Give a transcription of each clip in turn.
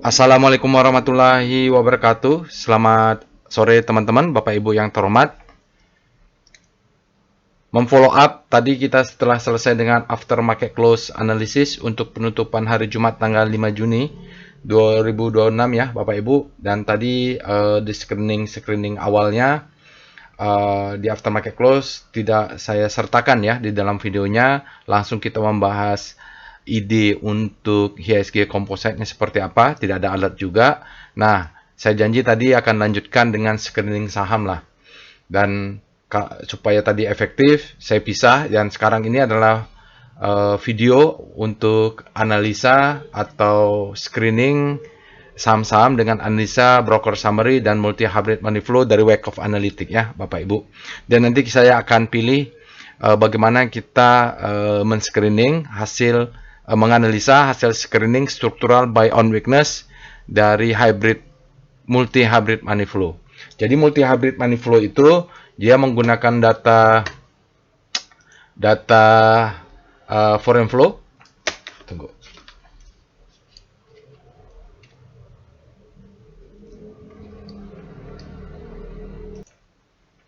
Assalamualaikum warahmatullahi wabarakatuh. Selamat sore teman-teman, Bapak Ibu yang terhormat. Memfollow up tadi kita setelah selesai dengan after market close analysis untuk penutupan hari Jumat tanggal 5 Juni 2026 ya Bapak Ibu. Dan tadi di screening awalnya di after market close tidak saya sertakan ya di dalam videonya. Langsung kita membahas ide untuk IHSG composite-nya seperti apa, tidak ada alert juga. Nah, saya janji tadi akan lanjutkan dengan screening saham lah. Dan supaya tadi efektif, saya pisah. Dan sekarang ini adalah video untuk analisa atau screening saham-saham dengan analisa broker summary dan multi hybrid money flow dari Wyckoff Analytics ya Bapak Ibu. Dan nanti saya akan pilih bagaimana kita men-screening hasil menganalisa hasil screening struktural buy on weakness dari multi hybrid money flow. Jadi multi hybrid money flow itu dia menggunakan data foreign flow. Tunggu.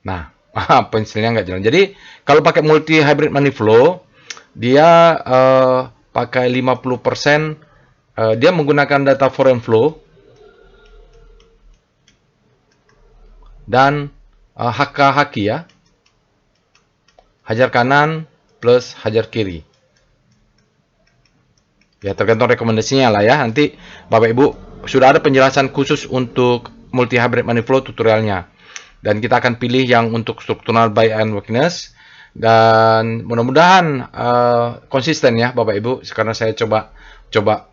Nah, pensilnya nggak jalan. Jadi kalau pakai multi hybrid money flow dia pakai 50%, dia menggunakan data foreign flow dan haki ya, hajar kanan plus hajar kiri ya, tergantung rekomendasinya lah ya. Nanti Bapak Ibu sudah ada penjelasan khusus untuk multi hybrid money flow tutorialnya, dan kita akan pilih yang untuk struktural buy and weakness. Dan mudah-mudahan konsisten ya Bapak Ibu, karena saya coba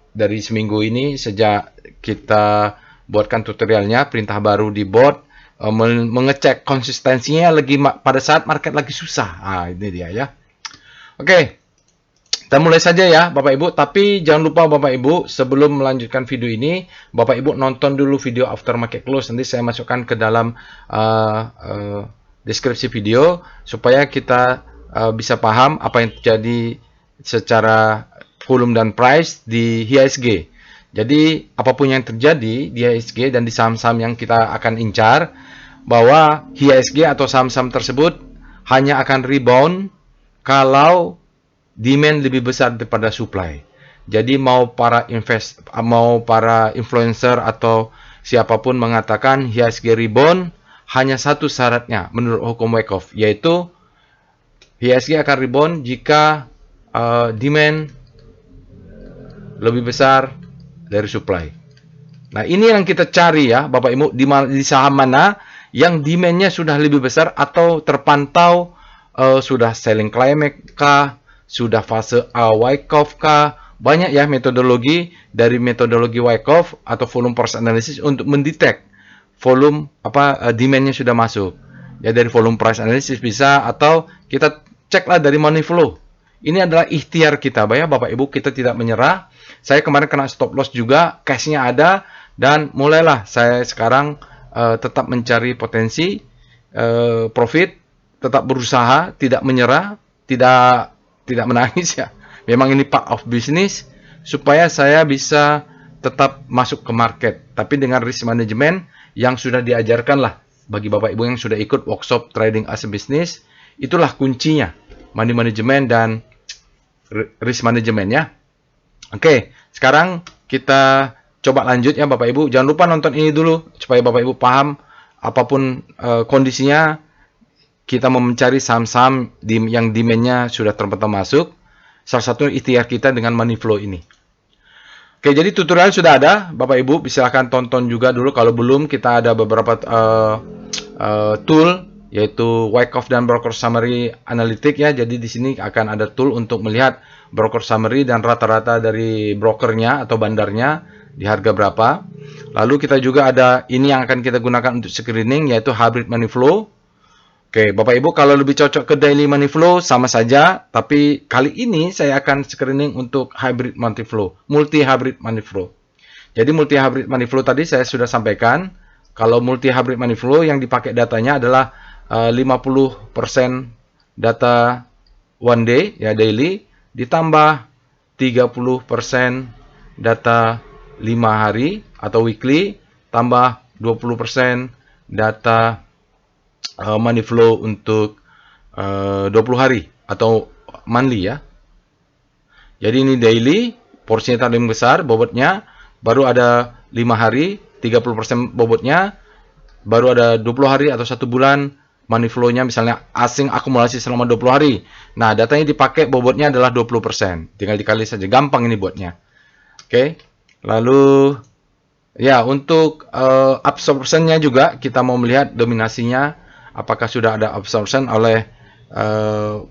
dari seminggu ini sejak kita buatkan tutorialnya, perintah baru di board, mengecek konsistensinya lagi pada saat market lagi susah. Ini dia ya. Oke, kita mulai saja ya Bapak Ibu. Tapi jangan lupa Bapak Ibu, sebelum melanjutkan video ini, Bapak Ibu nonton dulu video after market close. Nanti saya masukkan ke dalam deskripsi video supaya kita bisa paham apa yang terjadi secara volume dan price di IHSG. Jadi apapun yang terjadi di IHSG dan di saham-saham yang kita akan incar, bahwa IHSG atau saham-saham tersebut hanya akan rebound kalau demand lebih besar daripada supply. Jadi mau para influencer atau siapapun mengatakan IHSG rebound, hanya satu syaratnya menurut hukum Wyckoff, yaitu IHSG akan rebound jika demand lebih besar dari supply. Nah, ini yang kita cari ya Bapak Ibu, di saham mana yang demandnya sudah lebih besar atau terpantau sudah selling climax kah, sudah fase A Wyckoff kah. Banyak ya metodologi dari metodologi Wyckoff atau volume price analysis untuk mendetek volume demandnya sudah masuk ya. Dari volume price analysis bisa, atau kita ceklah dari money flow. Ini adalah ikhtiar kita ya Bapak Ibu, kita tidak menyerah. Saya kemarin kena stop loss juga, cashnya ada, dan mulailah saya sekarang tetap mencari potensi profit, tetap berusaha, tidak menyerah, tidak menangis ya. Memang ini part of business supaya saya bisa tetap masuk ke market, tapi dengan risk management yang sudah diajarkan lah bagi Bapak Ibu yang sudah ikut workshop trading as a business. Itulah kuncinya, money management dan risk management ya. Oke, sekarang kita coba lanjut ya Bapak Ibu. Jangan lupa nonton ini dulu supaya Bapak Ibu paham apapun kondisinya, kita mau mencari saham-saham yang demandnya sudah terpantau masuk. Salah satu ikhtiar kita dengan money flow ini. Oke, jadi tutorial sudah ada, Bapak Ibu silahkan tonton juga dulu. Kalau belum, kita ada beberapa tool, yaitu Wyckoff dan broker summary analytic ya. Jadi di sini akan ada tool untuk melihat broker summary dan rata-rata dari brokernya atau bandarnya di harga berapa. Lalu kita juga ada ini yang akan kita gunakan untuk screening, yaitu hybrid money flow. Oke, Bapak Ibu kalau lebih cocok ke daily money flow sama saja, tapi kali ini saya akan screening untuk hybrid money flow, multi hybrid money flow. Jadi multi hybrid money flow tadi saya sudah sampaikan, kalau multi hybrid money flow yang dipakai datanya adalah 50% data one day ya daily, ditambah 30% data 5 hari atau weekly tambah 20% data money flow untuk 20 hari atau monthly ya. Jadi ini daily, porsinya paling besar bobotnya, baru ada 5 hari 30% bobotnya, baru ada 20 hari atau 1 bulan money flow-nya, misalnya asing akumulasi selama 20 hari. Nah, datanya dipakai bobotnya adalah 20%. Tinggal dikali saja, gampang ini buatnya. Oke. Lalu ya, untuk absorption-nya juga kita mau melihat dominasinya apakah sudah ada absorption oleh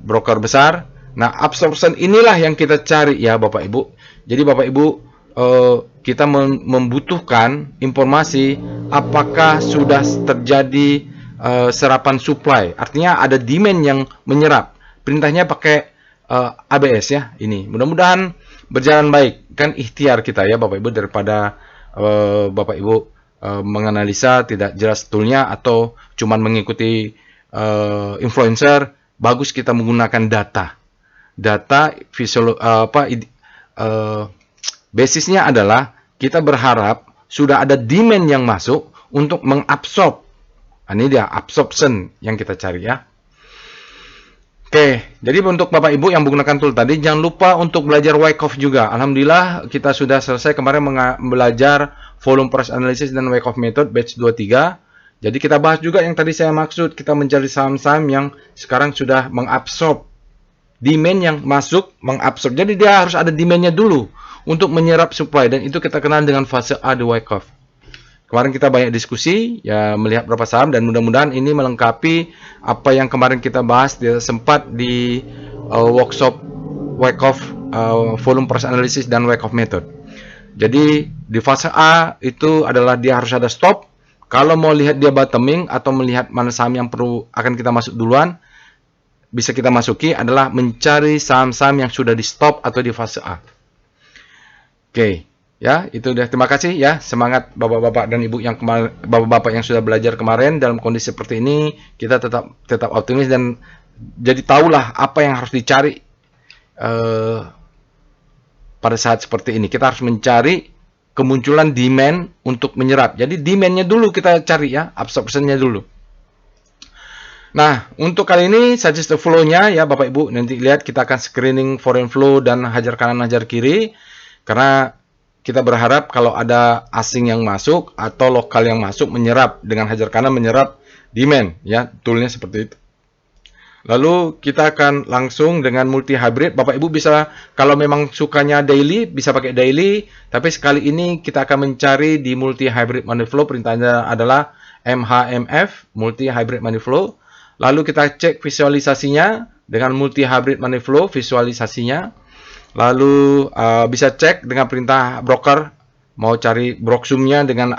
broker besar. Nah, absorption inilah yang kita cari ya Bapak Ibu. Jadi Bapak Ibu, kita membutuhkan informasi apakah sudah terjadi serapan supply. Artinya ada demand yang menyerap. Perintahnya pakai ABS ya ini. Mudah-mudahan berjalan baik. Kan ikhtiar kita ya Bapak Ibu, daripada Bapak Ibu menganalisa tidak jelas toolnya atau cuman mengikuti influencer. Bagus kita menggunakan data visual basisnya adalah kita berharap sudah ada demand yang masuk untuk mengabsorb. Ini dia absorption yang kita cari ya. Oke, jadi untuk Bapak Ibu yang menggunakan tool tadi, jangan lupa untuk belajar Wyckoff juga. Alhamdulillah kita sudah selesai kemarin belajar volume price analysis dan Wyckoff method batch 23. Jadi kita bahas juga yang tadi saya maksud, kita mencari saham-saham yang sekarang sudah mengabsorb demand yang masuk, mengabsorb. Jadi dia harus ada demand-nya dulu untuk menyerap supply, dan itu kita kenal dengan fase A di Wyckoff. Kemarin kita banyak diskusi ya, melihat beberapa saham, dan mudah-mudahan ini melengkapi apa yang kemarin kita bahas sempat di workshop Wyckoff volume price analysis dan Wyckoff method. Jadi di fase A itu adalah dia harus ada stop. Kalau mau lihat dia bottoming atau melihat mana saham yang perlu akan kita masuk duluan, bisa kita masuki adalah mencari saham-saham yang sudah di stop atau di fase A. Oke. Ya, itu udah. Terima kasih ya. Semangat Bapak-bapak dan Ibu yang kemarin, Bapak-bapak yang sudah belajar kemarin. Dalam kondisi seperti ini, kita tetap optimis dan jadi tahulah apa yang harus dicari pada saat seperti ini. Kita harus mencari kemunculan demand untuk menyerap. Jadi demand-nya dulu kita cari ya, absorption-nya dulu. Nah, untuk kali ini suggest flow-nya ya Bapak Ibu, nanti lihat kita akan screening foreign flow dan hajar kanan hajar kiri, karena kita berharap kalau ada asing yang masuk atau lokal yang masuk menyerap dengan hajar kanan, menyerap demand ya, toolnya seperti itu. Lalu kita akan langsung dengan multi hybrid. Bapak Ibu bisa, kalau memang sukanya daily, bisa pakai daily, tapi sekali ini kita akan mencari di multi hybrid money flow. Perintahnya adalah MHMF, multi hybrid money flow. Lalu kita cek visualisasinya dengan multi hybrid money flow, visualisasinya. Lalu bisa cek dengan perintah broker, mau cari broksumnya dengan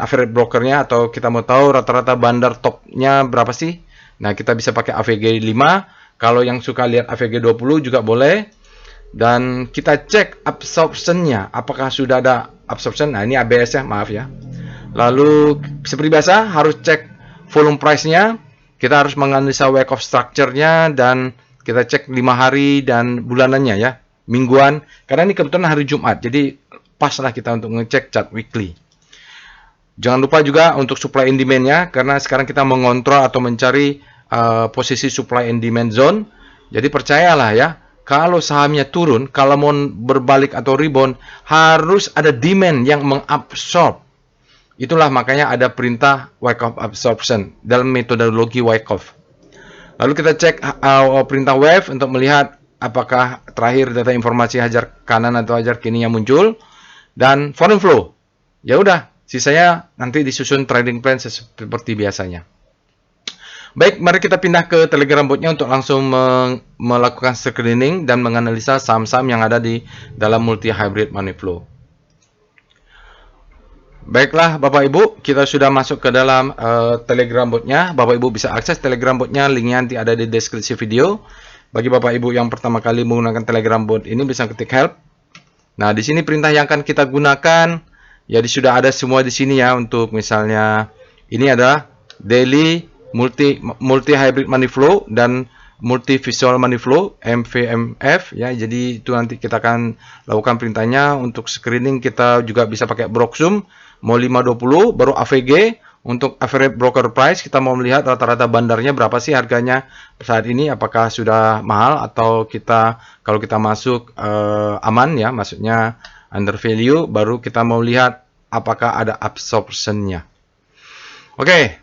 average brokernya, atau kita mau tahu rata-rata bandar topnya berapa sih. Nah, kita bisa pakai AVG 5. Kalau yang suka lihat AVG 20 juga boleh. Dan kita cek absorption-nya, apakah sudah ada absorption. Nah, ini ABS ya, maaf ya. Lalu seperti biasa harus cek volume price-nya. Kita harus menganalisa Wyckoff structure-nya, dan kita cek 5 hari dan bulanannya ya, mingguan. Karena ini kebetulan hari Jumat, jadi pas lah kita untuk ngecek chart weekly. Jangan lupa juga untuk supply and demand-nya, karena sekarang kita mengontrol atau mencari posisi supply and demand zone. Jadi percayalah ya, kalau sahamnya turun, kalau mau berbalik atau rebound, harus ada demand yang mengabsorb. Itulah makanya ada perintah Wyckoff absorption dalam metodologi Wyckoff. Lalu kita cek perintah wave untuk melihat apakah terakhir data informasi hajar kanan atau hajar kiri yang muncul, dan foreign flow. Ya udah, sisanya nanti disusun trading plan seperti biasanya. Baik, mari kita pindah ke Telegram botnya untuk langsung melakukan screening dan menganalisa saham-saham yang ada di dalam multi hybrid money flow. Baiklah Bapak Ibu, kita sudah masuk ke dalam Telegram botnya. Bapak Ibu bisa akses Telegram botnya, linknya nanti ada di deskripsi video. Bagi Bapak Ibu yang pertama kali menggunakan Telegram bot ini, bisa ketik help. Nah, di sini perintah yang akan kita gunakan, ya sudah ada semua di sini ya. Untuk misalnya ini adalah daily multi hybrid money flow dan multi visual money flow MVMF ya. Jadi itu nanti kita akan lakukan perintahnya. Untuk screening kita juga bisa pakai Broxum mau 520, baru AVG. Untuk average broker price kita mau melihat rata-rata bandarnya berapa sih harganya saat ini, apakah sudah mahal atau kalau kita masuk aman ya, maksudnya under value. Baru kita mau lihat apakah ada absorption-nya. Oke.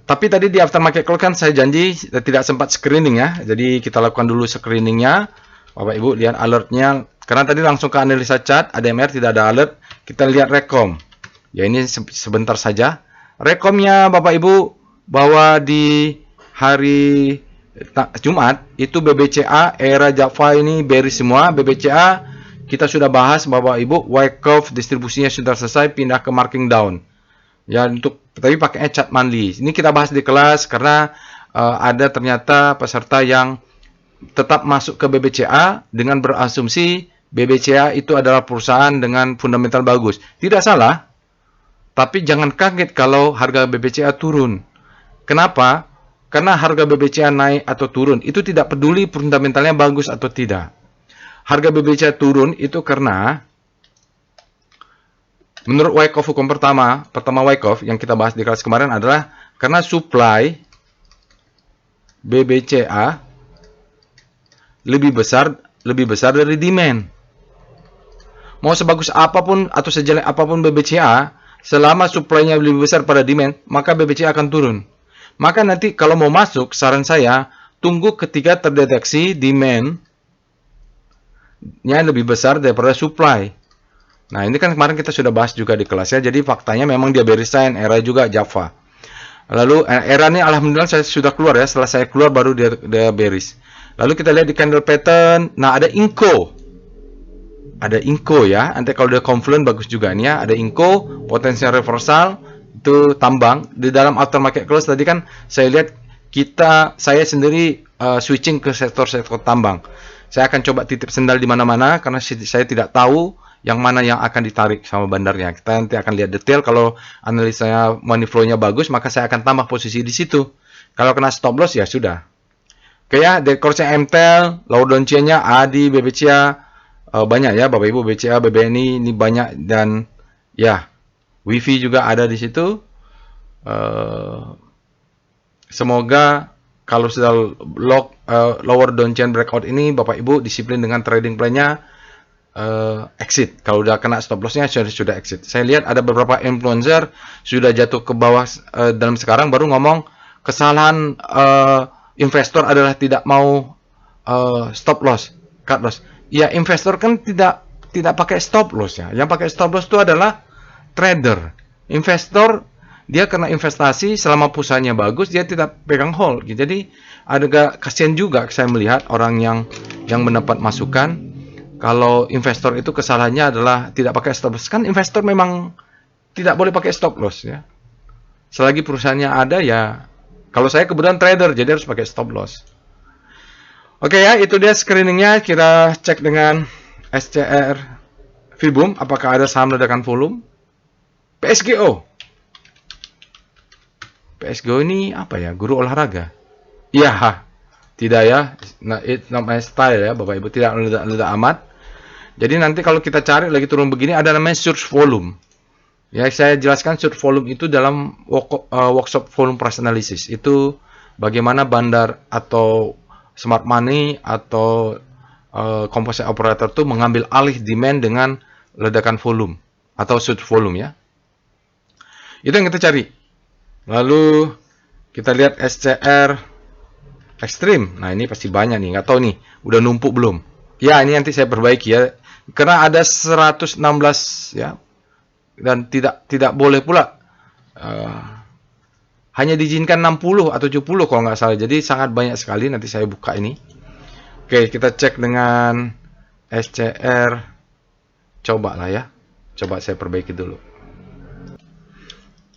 Tapi tadi di aftermarket call kan saya janji tidak sempat screening ya. Jadi kita lakukan dulu screeningnya. Bapak Ibu lihat alertnya. Karena tadi langsung ke analisa chart, ADMR tidak ada alert. Kita lihat rekom. Ya ini sebentar saja. Rekomnya Bapak Ibu bahwa di hari Jumat itu BBCA era Java ini bearish semua. BBCA kita sudah bahas Bapak Ibu, Wyckoff distribusinya sudah selesai, pindah ke marking down. Ya tapi pakai chart monthly. Ini kita bahas di kelas karena ada ternyata peserta yang tetap masuk ke BBCA dengan berasumsi BBCA itu adalah perusahaan dengan fundamental bagus. Tidak salah. Tapi jangan kaget kalau harga BBCA turun. Kenapa? Karena harga BBCA naik atau turun itu tidak peduli fundamentalnya bagus atau tidak. Harga BBCA turun itu karena menurut Wyckoff hukum pertama Wyckoff yang kita bahas di kelas kemarin adalah karena supply BBCA lebih besar dari demand. Mau sebagus apapun atau sejelek apapun BBCA, selama supply-nya lebih besar pada demand, maka BBCA akan turun. Maka nanti kalau mau masuk, saran saya, tunggu ketika terdeteksi demand-nya lebih besar daripada supply. Nah, ini kan kemarin kita sudah bahas juga di kelas ya. Jadi faktanya memang dia bearish sign, era juga Java. Lalu era ini alhamdulillah saya sudah keluar ya. Setelah saya keluar baru dia bearish. Lalu kita lihat di candle pattern. Nah, ada Inco. Ada Inco ya, nanti kalau dia confluent bagus juga nih ya. Ada Inco, potensial reversal, itu tambang. Di dalam aftermarket close tadi kan saya lihat saya sendiri switching ke sektor-sektor tambang. Saya akan coba titip sendal di mana-mana karena saya tidak tahu yang mana yang akan ditarik sama bandarnya. Kita nanti akan lihat detail. Kalau analisanya money flow-nya bagus, maka saya akan tambah posisi di situ. Kalau kena stop loss ya sudah. Oke ya, dari course-nya MTEL, low down chain-nya ADI, BBCA, banyak ya Bapak Ibu, BCA, BBNI ini banyak, dan ya Wifi juga ada di situ. Semoga kalau sudah lower downchain breakout ini Bapak Ibu disiplin dengan trading plan-nya, exit. Kalau udah kena stop loss-nya sudah exit. Saya lihat ada beberapa influencer sudah jatuh ke bawah dalam sekarang baru ngomong kesalahan investor adalah tidak mau stop loss, cut loss. Ya, investor kan tidak pakai stop loss ya. Yang pakai stop loss itu adalah trader. Investor dia kena investasi selama pusatnya bagus, dia tidak pegang hold. Jadi agak kasihan juga saya melihat orang yang mendapat masukan kalau investor itu kesalahannya adalah tidak pakai stop loss. Kan investor memang tidak boleh pakai stop loss ya. Selagi perusahaannya ada ya. Kalau saya kebetulan trader jadi harus pakai stop loss. Oke ya, itu dia screeningnya. Kita cek dengan SCR Vibum, apakah ada saham ledakan volume. PSGO. PSGO ini apa ya? Guru olahraga? Iya, tidak ya. Nah, it's not my style ya, Bapak Ibu. Tidak ledak amat. Jadi nanti kalau kita cari lagi turun begini, ada namanya search volume. Ya, saya jelaskan search volume itu dalam workshop volume price analysis. Itu bagaimana bandar atau smart money atau composite operator itu mengambil alih demand dengan ledakan volume atau search volume ya. Itu yang kita cari. Lalu kita lihat SCR Extreme. Nah, ini pasti banyak nih, nggak tahu nih udah numpuk belum. Ya, ini nanti saya perbaiki ya. Karena ada 116 ya. Dan tidak boleh pula hanya diizinkan 60 atau 70 kalau nggak salah. Jadi sangat banyak sekali. Nanti saya buka ini. Oke, kita cek dengan SCR. Coba lah ya. Coba saya perbaiki dulu.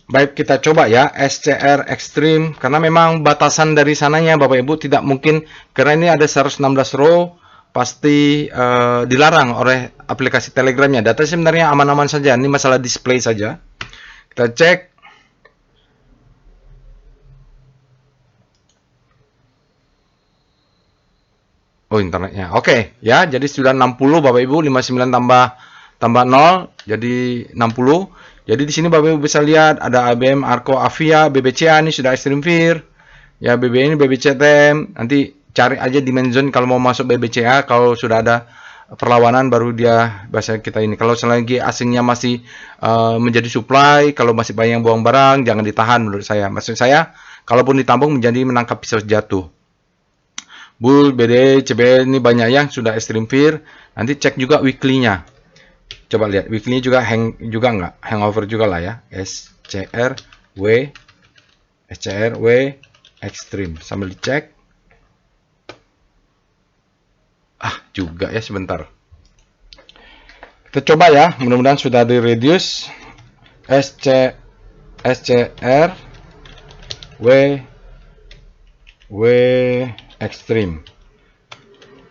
Baik, kita coba ya SCR Extreme. Karena memang batasan dari sananya Bapak Ibu tidak mungkin. Karena ini ada 116 row. Pasti dilarang oleh aplikasi Telegramnya. Data sebenarnya aman-aman saja. Ini masalah display saja. Kita cek. Oh, internetnya. Oke, ya. Jadi sudah 60 Bapak Ibu, 59 tambah 0 jadi 60. Jadi di sini Bapak Ibu bisa lihat ada ABM, Arco, Avia, BBCA ini sudah Extreme Fear. Ya, BB ini BBCTM. Nanti cari aja dimension kalau mau masuk BBCA, kalau sudah ada perlawanan baru dia bahasa kita ini. Kalau selagi asingnya masih menjadi supply, kalau masih banyak yang buang barang, jangan ditahan menurut saya. Maksud saya, kalaupun ditampung menjadi menangkap pisau jatuh. Bull, BD, CB ini banyak yang sudah Extreme Fear. Nanti cek juga weekly-nya. Coba lihat weekly juga hang juga nggak? Hangover juga lah ya. SCRW Extreme. Sambil dicek. Juga ya sebentar. Kita coba ya. Mudah-mudahan sudah di reduce. SCRW Extreme.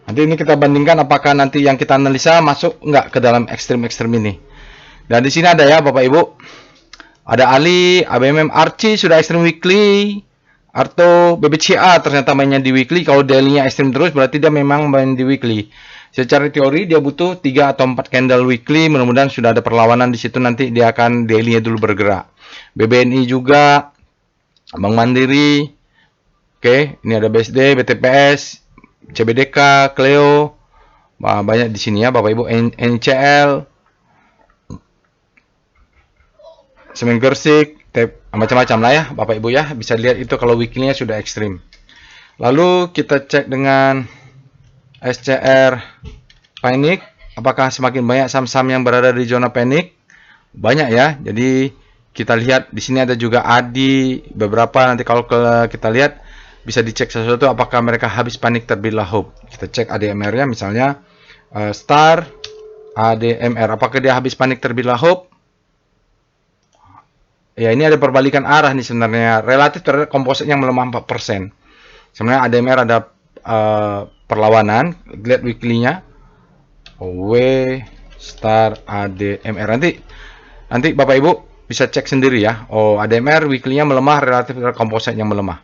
Nanti ini kita bandingkan apakah nanti yang kita analisa masuk nggak ke dalam ekstrim ini. Dan di sini ada ya Bapak Ibu. Ada Ali, ABMM Archie sudah ekstrim weekly. Arto, BBCA ternyata mainnya di weekly. Kalau daily-nya ekstrim terus berarti dia memang main di weekly. Secara teori dia butuh 3 atau 4 candle weekly. Mudah-mudahan sudah ada perlawanan di situ, nanti dia akan daily-nya dulu bergerak. BBNI juga, Bank Mandiri. Oke, ini ada BSD, BTPS, CBDK, Cleo, banyak di sini ya Bapak Ibu. NCL, Semen Gersik, macam-macam lah ya Bapak Ibu ya. Bisa lihat itu kalau weekly-nya sudah ekstrim. Lalu kita cek dengan SCR Panic, apakah semakin banyak saham-saham yang berada di zona panic? Banyak ya. Jadi kita lihat di sini ada juga ADI beberapa. Nanti kalau kita lihat bisa dicek sesuatu apakah mereka habis panik terbitlah hope. Kita cek ADMR-nya misalnya Star ADMR, apakah dia habis panik terbitlah hope? Ya, ini ada perbalikan arah nih sebenarnya. Relatif terhadap komposit yang melemah 4%. Sebenarnya ADMR ada perlawanan. Lihat weekly-nya. Star ADMR. Nanti Bapak Ibu bisa cek sendiri ya. Oh, ADMR weekly-nya melemah relatif terhadap komposit yang melemah.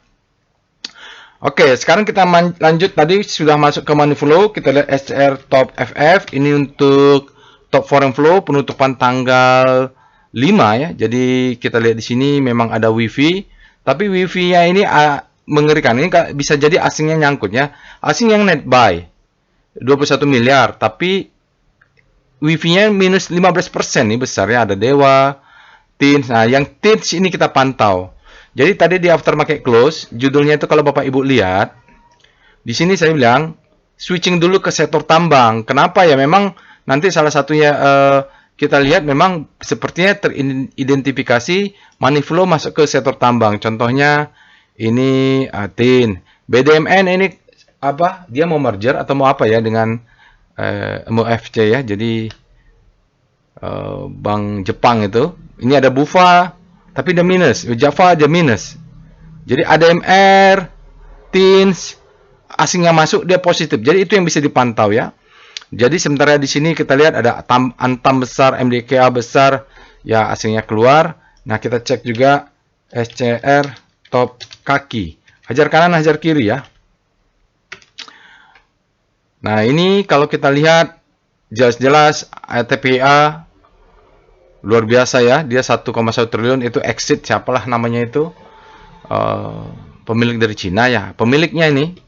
Oke, sekarang kita lanjut. Tadi sudah masuk ke money flow. Kita lihat SCR top FF. Ini untuk top foreign flow penutupan tanggal 5 ya. Jadi kita lihat di sini memang ada wifi. Tapi wifi-nya ini mengerikan. Ini bisa jadi asingnya nyangkut ya. Asing yang net buy 21 miliar. Tapi wifi-nya minus 15% nih besar ya. Ada Dewa, Tins. Nah, yang Tins ini kita pantau. Jadi tadi di aftermarket close, judulnya itu kalau Bapak Ibu lihat, di sini saya bilang switching dulu ke sektor tambang. Kenapa ya? Memang nanti salah satunya kita lihat memang sepertinya teridentifikasi money flow masuk ke sektor tambang. Contohnya ini TIN, BDMN ini apa? Dia mau merger atau mau apa ya dengan MOFC ya. Jadi bank Jepang itu. Ini ada Bufa. Tapi dia minus, Java dia minus. Jadi ADMR, TINS, asing yang masuk dia positif. Jadi itu yang bisa dipantau ya. Jadi sementara di sini kita lihat ada Antam besar, MDKA besar, ya asingnya keluar. Nah kita cek juga SCR top kaki. Hajar kanan, hajar kiri ya. Nah ini kalau kita lihat jelas-jelas TPA luar biasa ya, dia 1,1 triliun itu exit, siapalah namanya itu, pemilik dari Cina ya, pemiliknya ini.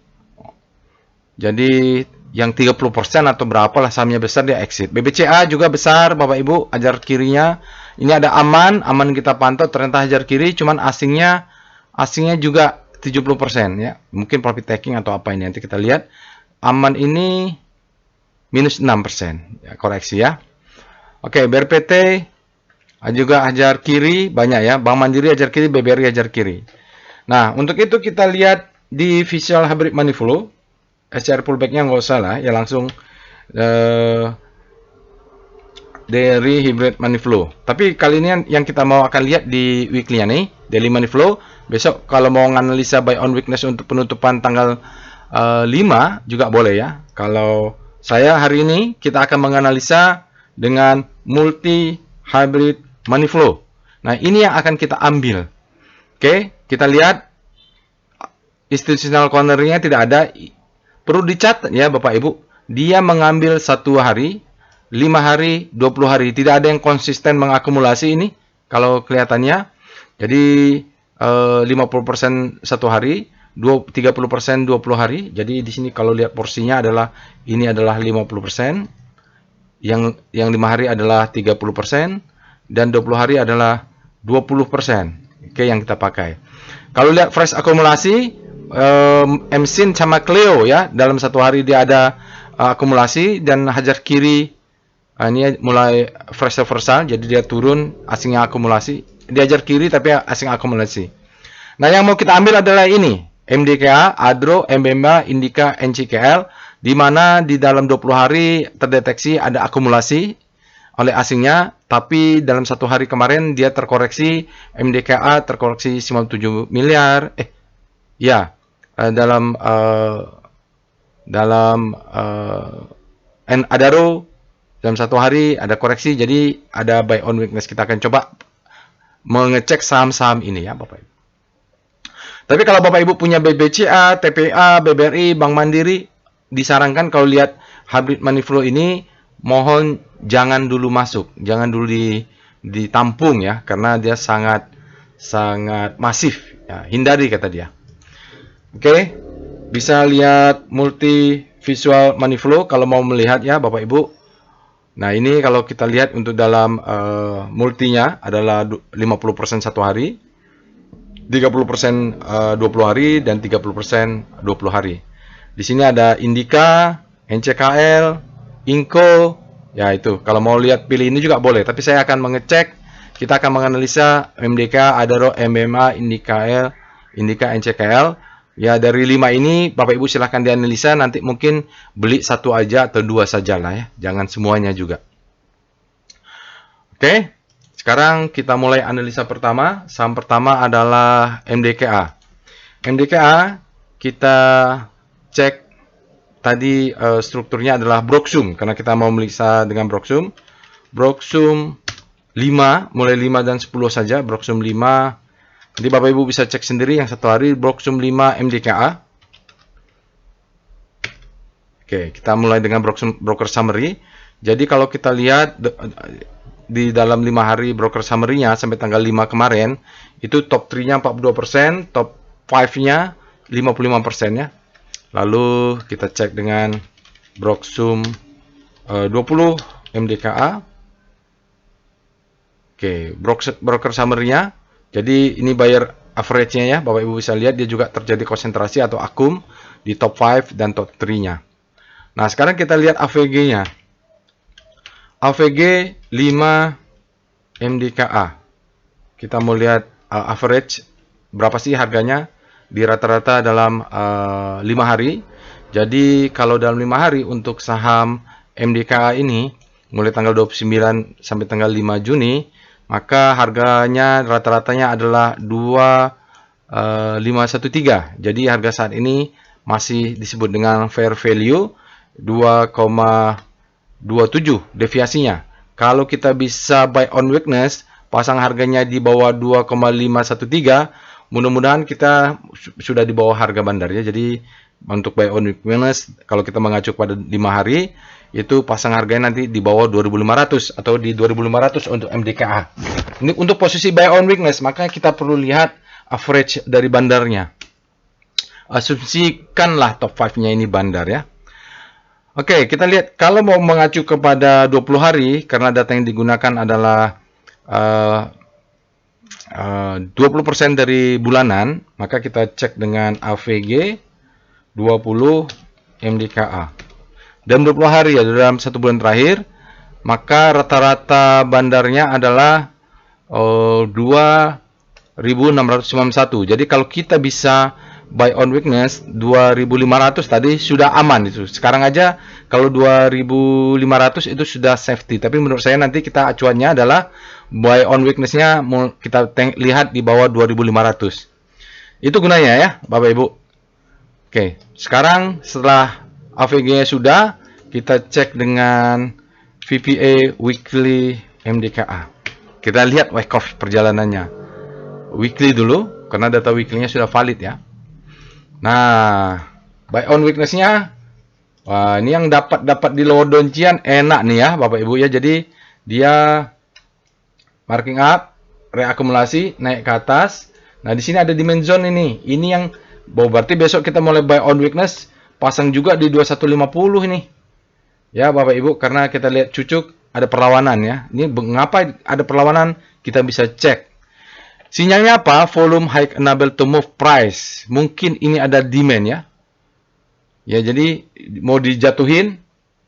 Jadi yang 30% atau berapa lah sahamnya besar dia exit. BBCA juga besar Bapak Ibu, hajar kirinya. Ini ada aman kita pantau ternyata hajar kiri, cuman asingnya juga 70% ya. Mungkin profit taking atau apa ini nanti kita lihat. Aman ini minus 6% ya, koreksi ya. Oke, BRPT juga hajar kiri banyak ya. Bank Mandiri hajar kiri, BBRI hajar kiri. Nah, untuk itu kita lihat di visual hybrid money flow. SCR pullback-nya nggak usah lah, ya langsung dari hybrid money flow. Tapi kali ini yang kita mau akan lihat di weekly-nya nih, daily money flow. Besok kalau mau analisa buy on weakness untuk penutupan tanggal 5 juga boleh ya. Kalau saya hari ini kita akan menganalisa dengan multi hybrid money flow. Nah, ini yang akan kita ambil. Oke, kita lihat institutional corner-nya tidak ada. perlu dicatat ya Bapak Ibu, dia mengambil 1 hari, 5 hari, 20 hari. Tidak ada yang konsisten mengakumulasi ini kalau kelihatannya. Jadi 50% 1 hari, 30% 20 hari. Jadi di sini kalau lihat porsinya adalah ini adalah 50%, yang 5 hari adalah 30%, dan 20 hari adalah 20%. Oke, yang kita pakai. Kalau lihat fresh akumulasi, MSIN sama Cleo ya, dalam 1 hari dia ada akumulasi, dan hajar kiri ini mulai fresh reversal, jadi dia turun, asingnya akumulasi. Dia hajar kiri tapi asing akumulasi. Nah, yang mau kita ambil adalah ini, MDKA, ADRO, MBMA, Indika, NCKL, di mana di dalam 20 hari terdeteksi ada akumulasi oleh asingnya, tapi dalam 1 hari kemarin dia terkoreksi, MDKA terkoreksi 97 miliar, ADARO dalam 1 hari ada koreksi, jadi ada buy on weakness. Kita akan coba mengecek saham-saham ini ya Bapak Ibu. Tapi kalau Bapak Ibu punya BBCA, TPA, BBRI, Bank Mandiri, disarankan kalau lihat hybrid money flow ini, mohon jangan dulu masuk, jangan dulu ditampung ya, karena dia sangat masif ya, hindari kata dia. Oke, bisa lihat multi visual money flow kalau mau melihat ya Bapak Ibu. Nah, ini kalau kita lihat untuk dalam multinya adalah 50% 1 hari, 30% 20 hari, dan 30% 20 hari. Di sini ada Indika, NCKL, Inco, ya itu. Kalau mau lihat pilih ini juga boleh, tapi saya akan mengecek, kita akan menganalisa MDK, ADARO, MBMA, Indika, NCKL. Ya, dari 5 ini Bapak Ibu silahkan dianalisa, nanti mungkin beli 1 aja atau 2 saja lah ya, jangan semuanya juga. Oke, sekarang kita mulai analisa pertama. Saham pertama adalah MDKA. MDKA kita cek tadi, strukturnya adalah Broksum, karena kita mau melisa dengan Broksum. Broksum 5, mulai 5 dan 10 saja, Broksum 5. Jadi Bapak Ibu bisa cek sendiri yang 1 hari, Broksum 5 MDKA. Oke, kita mulai dengan broker summary. Jadi kalau kita lihat di dalam 5 hari broker summary-nya sampai tanggal 5 kemarin, itu top 3-nya 42%, top 5-nya 55% ya. Lalu kita cek dengan Broksum 20 MDKA. Oke, broker summary-nya. Jadi ini buyer average-nya ya, Bapak Ibu bisa lihat dia juga terjadi konsentrasi atau akum di top 5 dan top 3-nya. Nah, sekarang kita lihat AVG-nya. AVG 5 MDKA. Kita mau lihat average berapa sih harganya di rata-rata dalam 5 hari. Jadi kalau dalam 5 hari untuk saham MDKA ini mulai tanggal 29 sampai tanggal 5 Juni, maka harganya rata-ratanya adalah 2,513. Jadi harga saat ini masih disebut dengan fair value 2,27 deviasinya. Kalau kita bisa buy on weakness, pasang harganya di bawah 2,513, mudah-mudahan kita sudah di bawah harga bandar ya. Jadi untuk buy on weakness, kalau kita mengacu pada 5 hari, itu pasang harganya nanti di bawah 2.500 atau di 2.500 untuk MDKA. Ini untuk posisi buy on weakness, maka kita perlu lihat average dari bandarnya. Asumsikanlah top 5-nya ini bandar ya. Oke, kita lihat kalau mau mengacu kepada 20 hari, karena data yang digunakan adalah 20% dari bulanan, maka kita cek dengan AVG 20 MDKA. Dan 20 hari ya, dalam 1 bulan terakhir, maka rata-rata bandarnya adalah 2.691. Jadi kalau kita bisa buy on weakness 2.500 tadi sudah aman itu. Sekarang aja kalau 2.500 itu sudah safety. Tapi menurut saya nanti kita acuannya adalah buy on weakness-nya kita lihat di bawah 2.500. Itu gunanya ya, Bapak Ibu. Oke, sekarang setelah AVG-nya sudah, kita cek dengan VPA Weekly MDKA. Kita lihat wake-off perjalanannya. Weekly dulu, karena data weekly-nya sudah valid ya. Nah, Buy on weakness-nya, wah, ini yang dapat di lower down-cian enak nih ya, Bapak Ibu ya. Jadi dia marking up, reakumulasi, naik ke atas. Nah, di sini ada demand zone ini. Ini yang berarti besok kita mulai buy on weakness, pasang juga di 2150 ini. Ya, Bapak Ibu, karena kita lihat cucuk ada perlawanan ya. Ini mengapa ada perlawanan? Kita bisa cek. Sinyalnya apa? Volume high enable to move price. Mungkin ini ada demand ya. Ya, jadi mau dijatuhin,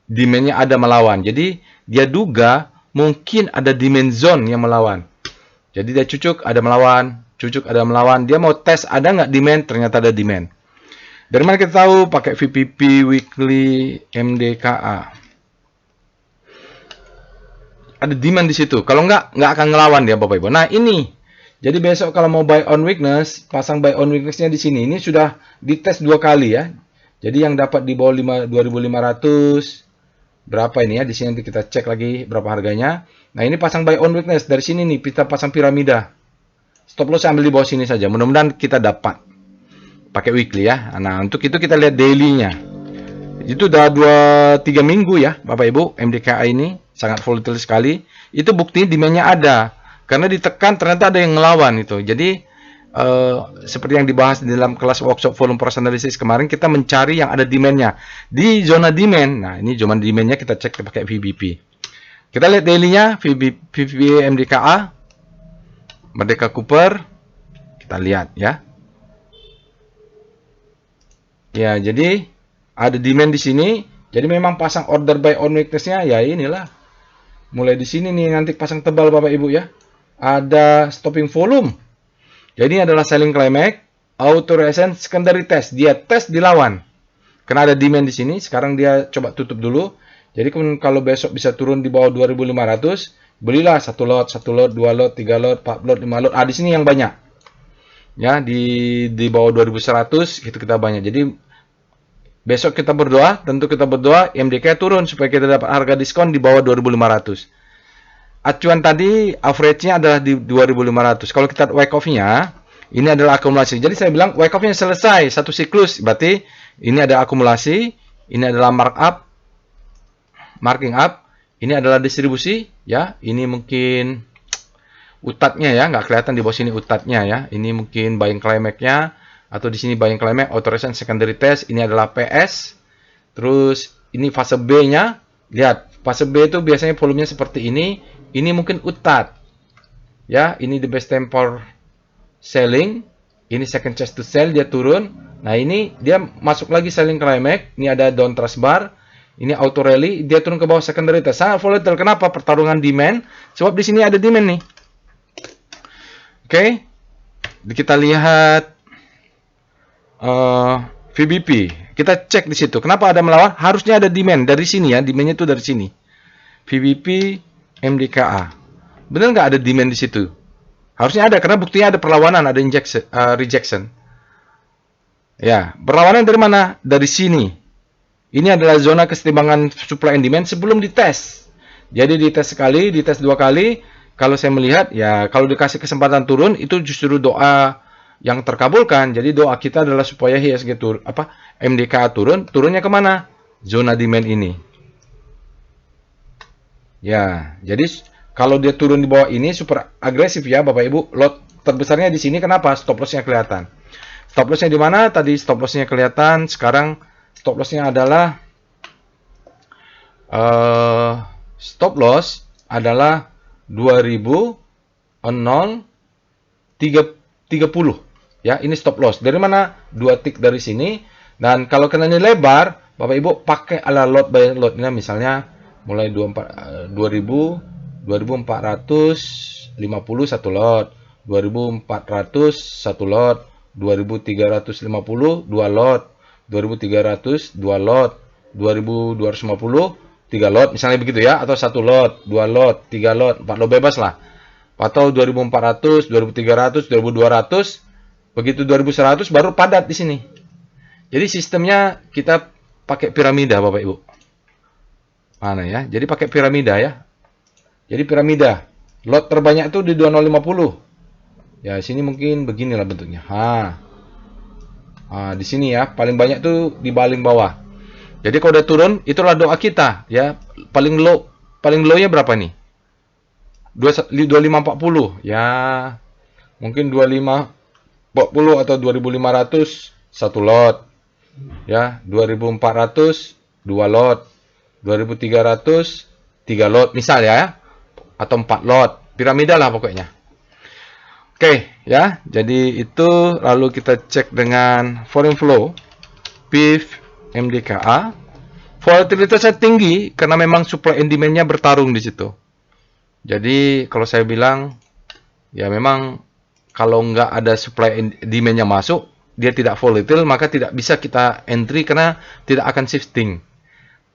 demand-nya ada melawan. Jadi dia duga mungkin ada demand zone yang melawan. Jadi dia cucuk ada melawan, cucuk ada melawan. Dia mau tes ada nggak demand, ternyata ada demand. Dari mana kita tahu? Pakai VPP Weekly MDKA. Ada demand di situ. Kalau nggak akan ngelawan dia, Bapak Ibu. Nah, ini. Jadi besok kalau mau buy on weakness, pasang buy on weakness-nya di sini. Ini sudah dites 2 kali ya. Jadi yang dapat di bawah 2500 berapa ini ya? Di sini nanti kita cek lagi berapa harganya. Nah, ini pasang buy on weakness. Dari sini nih kita pasang piramida. Stop loss ambil di bawah sini saja. Mudah-mudahan kita dapat. Pakai weekly ya. Nah, untuk itu kita lihat daily-nya. Itu udah 2-3 minggu ya, Bapak Ibu, MDKA ini sangat volatile sekali. Itu bukti demand-nya ada. Karena ditekan ternyata ada yang ngelawan itu. Jadi seperti yang dibahas di dalam kelas workshop volume price analysis kemarin, kita mencari yang ada demand-nya. Di zona demand, nah ini zona demand-nya kita cek pakai VBP. Kita lihat daily-nya, VBP MDKA, Merdeka Cooper, kita lihat ya. Ya, jadi ada demand di sini. Jadi memang pasang order buy on weakness-nya ya inilah. Mulai di sini nih nanti pasang tebal Bapak Ibu ya. Ada stopping volume. Jadi ini adalah selling climax, auto resistance, secondary test. Dia tes dilawan. Karena ada demand di sini, sekarang dia coba tutup dulu. Jadi kalau besok bisa turun di bawah 2500, belilah 1 lot, 2 lot, 3 lot, 4 lot, 5 lot. Ah, di sini yang banyak. Ya, di bawah 2100 itu kita banyak. Jadi besok kita berdoa, tentu kita berdoa MDK turun supaya kita dapat harga diskon di bawah 2500. Acuan tadi average-nya adalah di 2500. Kalau kita wake off-nya, ini adalah akumulasi. Jadi saya bilang wake off-nya selesai satu siklus, berarti ini ada akumulasi, ini adalah marking up, ini adalah distribusi, ya. Ini mungkin utatnya ya, nggak kelihatan di bawah sini utatnya ya. Ini mungkin buying climax-nya, atau di sini buying climax, authorization secondary test. Ini adalah PS. Terus ini fase B-nya. Lihat, fase B itu biasanya volumenya seperti ini. Ini mungkin utat. Ya, ini the best time for selling. Ini second chance to sell, dia turun. Nah, ini dia masuk lagi selling climax. Ini ada down trust bar. Ini auto rally, dia turun ke bawah secondary test. Sangat volatile. Kenapa? Pertarungan demand. Sebab di sini ada demand nih. Oke. Kita lihat VBP. Kita cek di situ. Kenapa ada melawan? Harusnya ada demand dari sini ya. Demandnya itu dari sini. VBP MDKA. Benar nggak ada demand di situ? Harusnya ada karena buktinya ada perlawanan, ada rejection. Ya, perlawanan dari mana? Dari sini. Ini adalah zona kesetimbangan supply and demand sebelum dites. Jadi dites sekali, dites 2 kali. Kalau saya melihat, ya kalau dikasih kesempatan turun, itu justru doa yang terkabulkan. Jadi doa kita adalah supaya IHSG turun, MDKA turun. Turunnya kemana? Zona demand ini. Ya, jadi kalau dia turun di bawah ini super agresif ya Bapak Ibu. Lot terbesarnya di sini, kenapa? Stop loss-nya kelihatan. Stop loss-nya di mana? Tadi stop loss-nya kelihatan, sekarang stop loss-nya adalah stop loss adalah 20.030 ya. Ini stop loss. Dari mana? 2 tick dari sini. Dan kalau kena ini lebar, Bapak Ibu pakai ala lot by lot. Ini misalnya mulai 2400 2450 satu lot, 2400 satu lot, 2350 2 lot, 2300 2 lot, 2250 3 lot, misalnya begitu ya, atau 1 lot, 2 lot, 3 lot, 4 lot, bebas lah. Atau 2400, 2300, 2200, begitu 2100 baru padat di sini. Jadi sistemnya kita pakai piramida Bapak Ibu. Mana ya? Jadi pakai piramida ya. Jadi piramida. Lot terbanyak itu di 2050. Ya, sini mungkin beginilah bentuknya. Di sini ya, paling banyak tuh di paling bawah. Jadi kalau udah turun, itulah doa kita ya. Paling low-nya berapa nih? 2540 ya, mungkin 2540 atau 2500 satu lot ya, 2400 dua lot, 2300 tiga lot misal ya, atau 4 lot, piramida lah pokoknya. Oke ya, jadi itu lalu kita cek dengan volume flow PIV MDKA. Volatilitasnya tinggi karena memang supply and demand-nya bertarung di situ. Jadi kalau saya bilang ya memang kalau nggak ada supply and demand-nya masuk, dia tidak volatile, maka tidak bisa kita entry karena tidak akan shifting.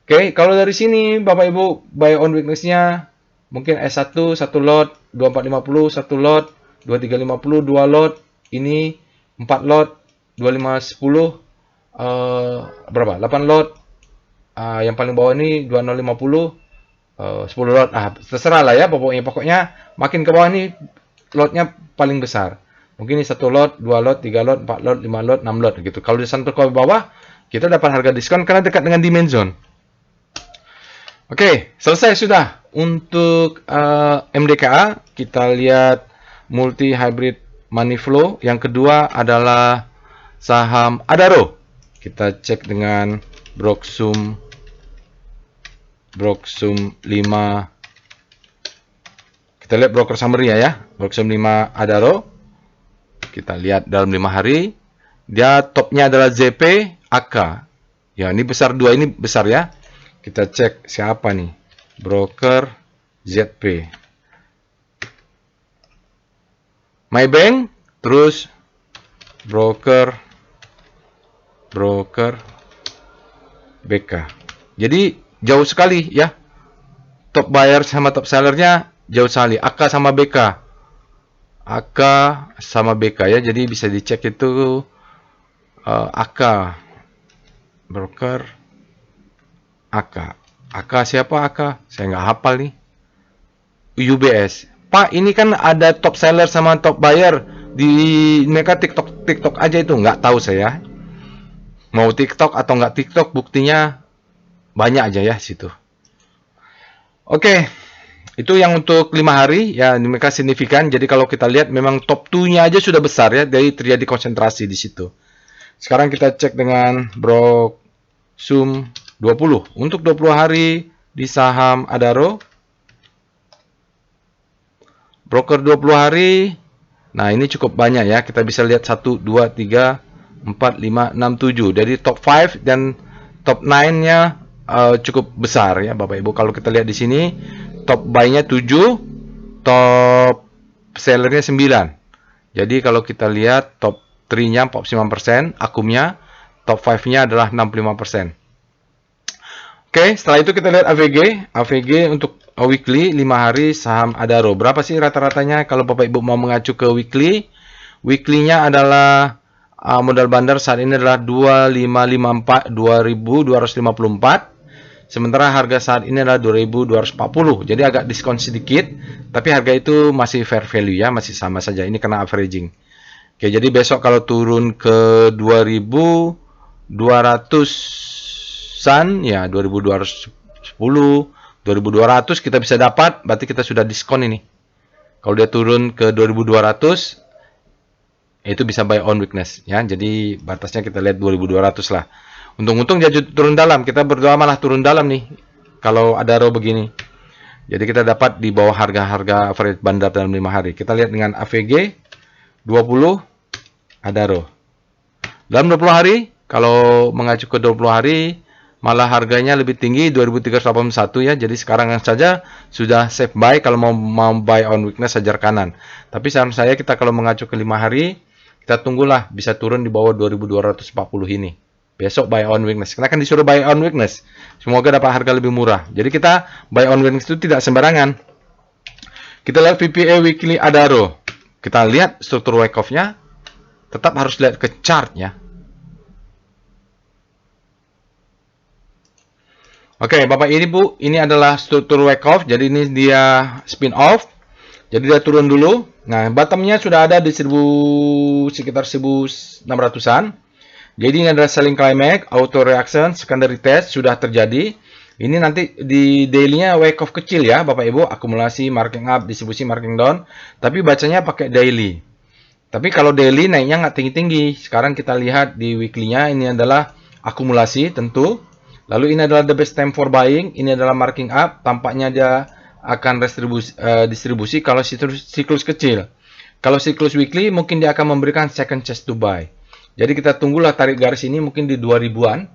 Oke, kalau dari sini Bapak Ibu buy on weakness-nya mungkin S1 1 lot, 2450 1 lot, 2350 2 lot, ini 4 lot, 2510 berapa? 8 lot. Yang paling bawah ini 2050 10 lot. Terserah lah ya, pokoknya makin ke bawah nih lotnya paling besar. Mungkin ini 1 lot, 2 lot, 3 lot, 4 lot, 5 lot, 6 lot gitu. Kalau disentuh ke bawah, kita dapat harga diskon karena dekat dengan demand zone. Oke, selesai sudah untuk MDKA. Kita lihat multi hybrid money flow. Yang kedua adalah saham Adaro. Kita cek dengan Broksum 5. Kita lihat broker summary ya. Broksum 5 Adaro. Kita lihat dalam 5 hari. Dia topnya adalah ZP AK. Ya, ini besar, dua ini besar ya. Kita cek siapa nih. Broker ZP. Maybank, terus broker BK. Jadi jauh sekali ya. Top buyer sama top sellernya jauh sekali. AK sama BK. AK sama BK ya. Jadi bisa dicek itu AK. Broker AK. AK siapa AK? Saya nggak hafal nih. UBS. Pak, ini kan ada top seller sama top buyer. Di mereka TikTok aja itu. Nggak tahu saya. Mau TikTok atau nggak TikTok, buktinya banyak aja ya situ. Oke, itu yang untuk 5 hari ya, mereka signifikan. Jadi kalau kita lihat memang top 2-nya aja sudah besar ya, dari terjadi konsentrasi di situ. Sekarang kita cek dengan Broksum 20. Untuk 20 hari di saham Adaro. Broker 20 hari. Nah, ini cukup banyak ya. Kita bisa lihat 1 2 3 4 5 6 7. Dari top 5 dan top 9-nya cukup besar ya Bapak Ibu. Kalau kita lihat di sini top buy-nya 7, top seller-nya 9. Jadi kalau kita lihat top 3-nya 49%, akumnya, top 5-nya adalah 65%. Oke, setelah itu kita lihat AVG untuk weekly 5 hari saham Adaro. Berapa sih rata-ratanya kalau Bapak Ibu mau mengacu ke weekly? Weekly-nya adalah modal bandar saat ini adalah 2554 2254. Sementara harga saat ini adalah 2240. Jadi agak diskon sedikit, tapi harga itu masih fair value ya, masih sama saja. Ini karena averaging. Oke, jadi besok kalau turun ke 2200-an ya 2210, 2200 kita bisa dapat, berarti kita sudah diskon ini. Kalau dia turun ke 2200 itu bisa buy on weakness ya. Jadi batasnya kita lihat 2200 lah. Untung-untung dia turun dalam. Kita berdoa malah turun dalam nih. Kalau Adaro begini. Jadi kita dapat di bawah harga-harga average bandar dalam 5 hari. Kita lihat dengan AVG 20 Adaro. Dalam 20 hari, kalau mengacu ke 20 hari, malah harganya lebih tinggi 2381 ya. Jadi sekarang saja sudah safe buy kalau mau buy on weakness sejar kanan. Tapi saran saya kita kalau mengacu ke 5 hari, kita tunggulah bisa turun di bawah 2240 ini. Besok buy on weakness. Karena kan disuruh buy on weakness. Semoga dapat harga lebih murah. Jadi kita buy on weakness itu tidak sembarangan. Kita lihat VPA weekly Adaro. Kita lihat struktur wake off-nya. Tetap harus lihat ke chart-nya. Oke, Bapak ini Bu, ini adalah struktur wake off. Jadi ini dia spin off. Jadi dia turun dulu. Nah, bottomnya sudah ada di sekitar 1600-an. Jadi ini adalah selling climax, auto reaction, secondary test sudah terjadi. Ini nanti di daily-nya wake off kecil ya, Bapak Ibu, akumulasi, marking up, distribusi, marking down. Tapi bacanya pakai daily. Tapi kalau daily naiknya nggak tinggi-tinggi. Sekarang kita lihat di weekly-nya, ini adalah akumulasi tentu. Lalu ini adalah the best time for buying, ini adalah marking up, tampaknya dia akan distribusi kalau siklus kecil. Kalau siklus weekly mungkin dia akan memberikan second chance to buy. Jadi kita tunggulah tarik garis ini mungkin di 2000-an.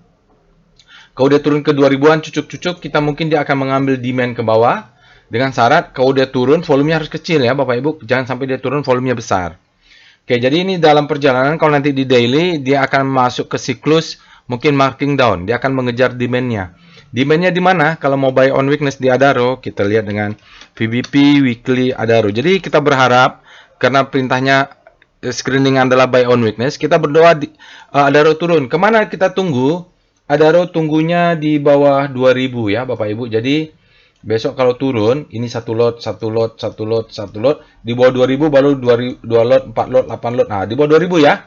Kalau dia turun ke 2000-an cucuk-cucuk, kita mungkin dia akan mengambil demand ke bawah. Dengan syarat kalau dia turun volumenya harus kecil ya Bapak Ibu, jangan sampai dia turun volumenya besar. Oke, jadi ini dalam perjalanan kalau nanti di daily dia akan masuk ke siklus mungkin marking down, dia akan mengejar demand-nya. Demand-nya di mana? Kalau mau buy on weakness di Adaro, kita lihat dengan VBP weekly Adaro. Jadi kita berharap karena perintahnya screening adalah buy on weakness, kita berdoa Adaro turun. Kemana kita tunggu? Adaro tunggunya di bawah 2000 ya Bapak Ibu. Jadi besok kalau turun, ini satu lot, di bawah 2000 baru 2 lot, 4 lot, 8 lot. Nah, di bawah 2000 ya.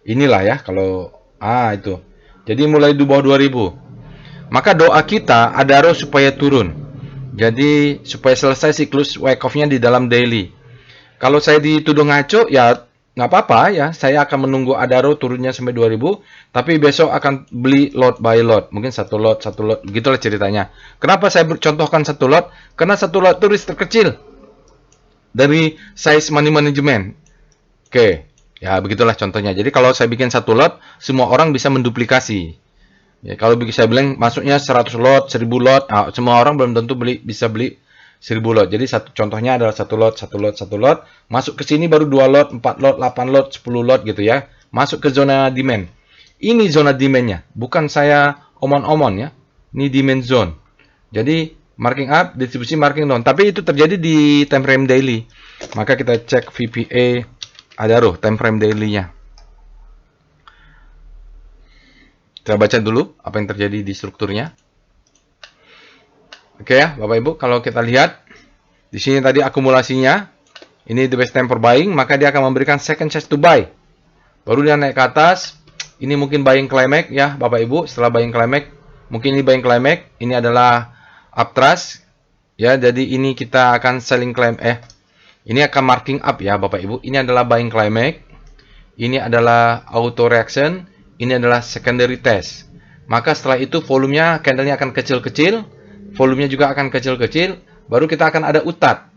Inilah ya kalau itu. Jadi mulai di bawah 2000. Maka doa kita Adaro supaya turun. Jadi supaya selesai siklus wake off-nya di dalam daily. Kalau saya dituduh ngaco ya nggak apa-apa ya, saya akan menunggu Adaro turunnya sampai 2000, tapi besok akan beli lot by lot, mungkin satu lot, gitulah ceritanya. Kenapa saya contohkan satu lot? Karena satu lot itu risk terkecil dari size money management. Oke, ya begitulah contohnya. Jadi kalau saya bikin satu lot, semua orang bisa menduplikasi. Ya, kalau saya bilang masuknya 100 lot, 1000 lot, semua orang belum tentu bisa beli 1000 lot. Jadi contohnya adalah satu lot, masuk ke sini baru 2 lot, 4 lot, 8 lot, 10 lot gitu ya. Masuk ke zona demand. Ini zona demand-nya, bukan saya omon-omon ya. Ini demand zone. Jadi marking up, distribusi, marking down. Tapi itu terjadi di time frame daily. Maka kita cek VPA Adaro time frame daily-nya. Kita baca dulu apa yang terjadi di strukturnya. Oke ya, Bapak Ibu, kalau kita lihat di sini tadi akumulasinya, ini the best time for buying, maka dia akan memberikan second chance to buy. Baru dia naik ke atas, ini mungkin buying climax ya, Bapak Ibu. Setelah buying climax, mungkin ini buying climax, ini adalah uptrust ya. Jadi ini kita akan selling climax, ini akan marking up ya, Bapak Ibu. Ini adalah buying climax, ini adalah auto reaction, ini adalah secondary test. Maka setelah itu volumenya candlenya akan kecil-kecil, volumenya juga akan kecil-kecil, baru kita akan ada utat.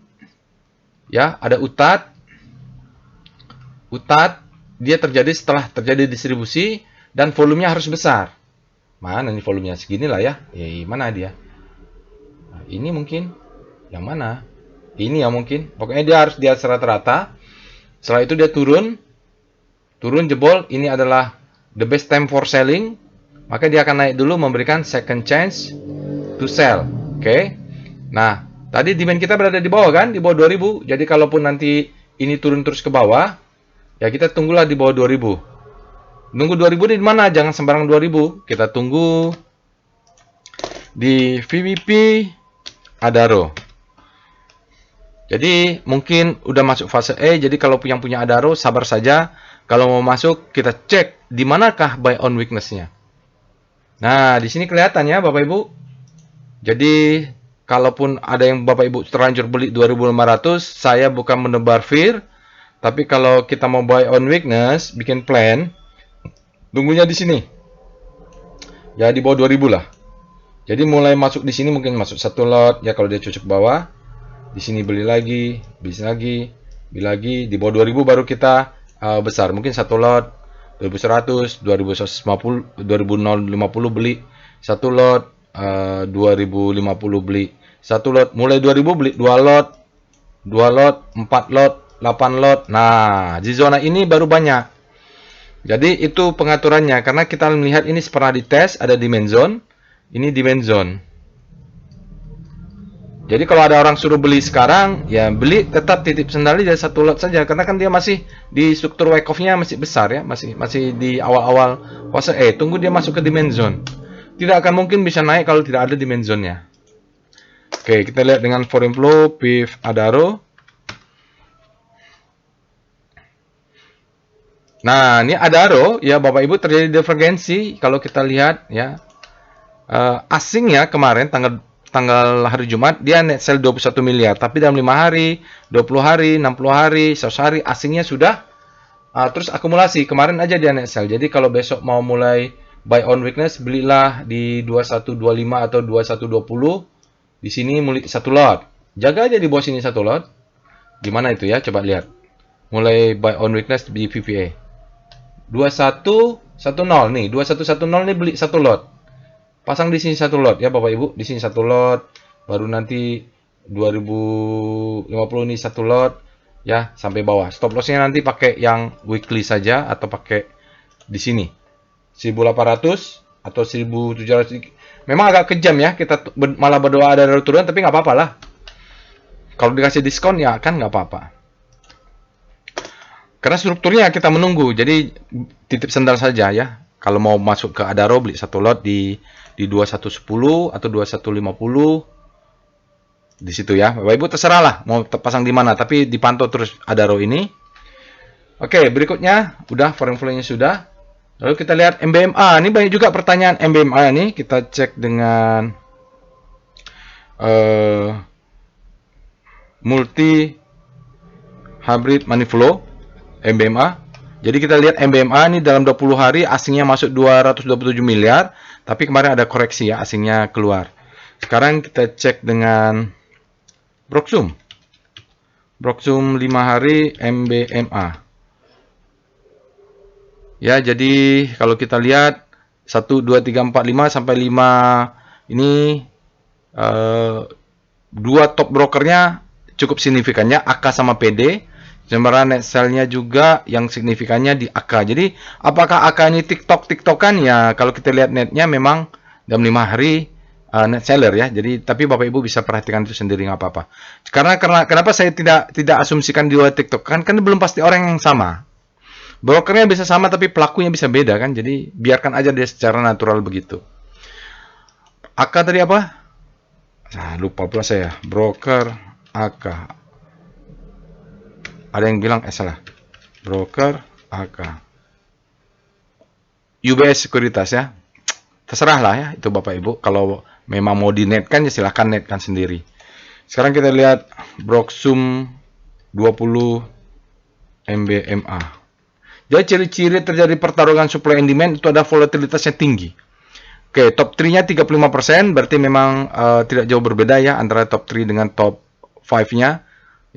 Ya, ada utat. Utat dia terjadi setelah terjadi distribusi dan volumenya harus besar. Mana nih volumenya? Seginilah ya. Mana dia? Nah, ini mungkin. Yang mana? Ini ya mungkin. Pokoknya dia harus di atas rata-rata. Setelah itu dia turun. Turun jebol. Ini adalah the best time for selling. Maka dia akan naik dulu memberikan second chance to sell. Oke. Nah, tadi demand kita berada di bawah kan? Di bawah 2000. Jadi kalaupun nanti ini turun terus ke bawah, ya kita tunggulah di bawah 2000. Nunggu 2000 di mana? Jangan sembarang 2000. Kita tunggu di VBP Adaro. Jadi mungkin udah masuk fase E. Jadi kalau yang punya Adaro sabar saja. Kalau mau masuk kita cek di manakah buy on weakness-nya. Nah, di sini kelihatan ya Bapak Ibu. Jadi kalaupun ada yang Bapak Ibu terlanjur beli 2500, saya bukan menebar fear. Tapi kalau kita mau buy on weakness, bikin plan, tunggunya di sini. Ya di bawah 2000 lah. Jadi mulai masuk di sini mungkin masuk satu lot ya kalau dia cocok bawah. Di sini beli lagi, beli lagi, di bawah 2000 baru kita besar. Mungkin satu lot 2100, 2150, 2050 beli satu lot, 2050 beli satu lot, mulai 2000 beli 2 lot, 4 lot, 8 lot. Nah, di zona ini baru banyak. Jadi itu pengaturannya karena kita melihat ini pernah dites ada demand zone, ini demand zone. Jadi kalau ada orang suruh beli sekarang, ya beli tetap titip sendali dari satu lot saja karena kan dia masih di struktur wake off-nya masih besar ya, masih di awal-awal fase E. Tunggu dia masuk ke demand zone. Tidak akan mungkin bisa naik kalau tidak ada demand zone-nya. Oke, kita lihat dengan foreign flow PIF Adaro. Nah, ini Adaro ya Bapak Ibu, terjadi divergensi kalau kita lihat ya. Asingnya kemarin tanggal tanggal hari Jumat dia net sell 21 miliar, tapi dalam 5 hari, 20 hari, 60 hari, 100 hari asingnya sudah terus akumulasi. Kemarin aja dia net sell. Jadi kalau besok mau mulai buy on weakness, belilah di 2125 atau 2120. Di sini mulai satu lot. Jaga aja di bawah sini satu lot. Gimana itu ya? Coba lihat. Mulai buy on weakness di VPA. 2110 nih, 2110 nih beli satu lot. Pasang di sini satu lot ya Bapak Ibu, di sini satu lot, baru nanti 2050 ini satu lot ya sampai bawah. Stop lossnya nanti pakai yang weekly saja atau pakai di sini 1800 atau 1700. Memang agak kejam ya, kita malah berdoa ada turun, tapi nggak apa-apa lah. Kalau dikasih diskon ya kan nggak apa-apa. Karena strukturnya kita menunggu, jadi titip sendal saja ya. Kalau mau masuk ke Adaro beli satu lot di 2110 atau 2150 di situ ya. Bapak Ibu terserah lah mau pasang di mana, tapi dipantau terus Adaro ini. Oke, berikutnya udah foreign flow-nya sudah. Lalu kita lihat MBMA. Ini banyak juga pertanyaan MBMA ini. Kita cek dengan multi hybrid money flow MBMA. Jadi kita lihat MBMA ini dalam 20 hari asingnya masuk 227 miliar, tapi kemarin ada koreksi ya, asingnya keluar. Sekarang kita cek dengan Broxum. Broxum 5 hari MBMA. Ya, jadi kalau kita lihat 1 2 3 4 5 sampai 5 ini dua top brokernya cukup signifikannya AK sama PD. Sementara net sell-nya juga yang signifikannya di AK. Jadi, apakah AK ini TikTok-TikTokan? Ya, kalau kita lihat netnya memang dalam 5 hari net seller ya. Jadi, tapi Bapak Ibu bisa perhatikan itu sendiri, nggak apa-apa. Karena kenapa saya tidak asumsikan di luar TikTok? Kan belum pasti orang yang sama. Brokernya bisa sama, tapi pelakunya bisa beda kan. Jadi, biarkan aja dia secara natural begitu. AK tadi apa? Nah, lupa pula saya. Broker AK. Ada yang bilang salah. Broker AK. UBS Sekuritas ya. Terserah lah ya itu Bapak Ibu. Kalau memang mau dinetkan ya silahkan netkan sendiri. Sekarang kita lihat Broxum 20 MBMA. Jadi ciri-ciri terjadi pertarungan supply and demand itu ada volatilitasnya tinggi. Oke, top 3-nya 35%, berarti memang tidak jauh berbeda ya antara top 3 dengan top 5-nya.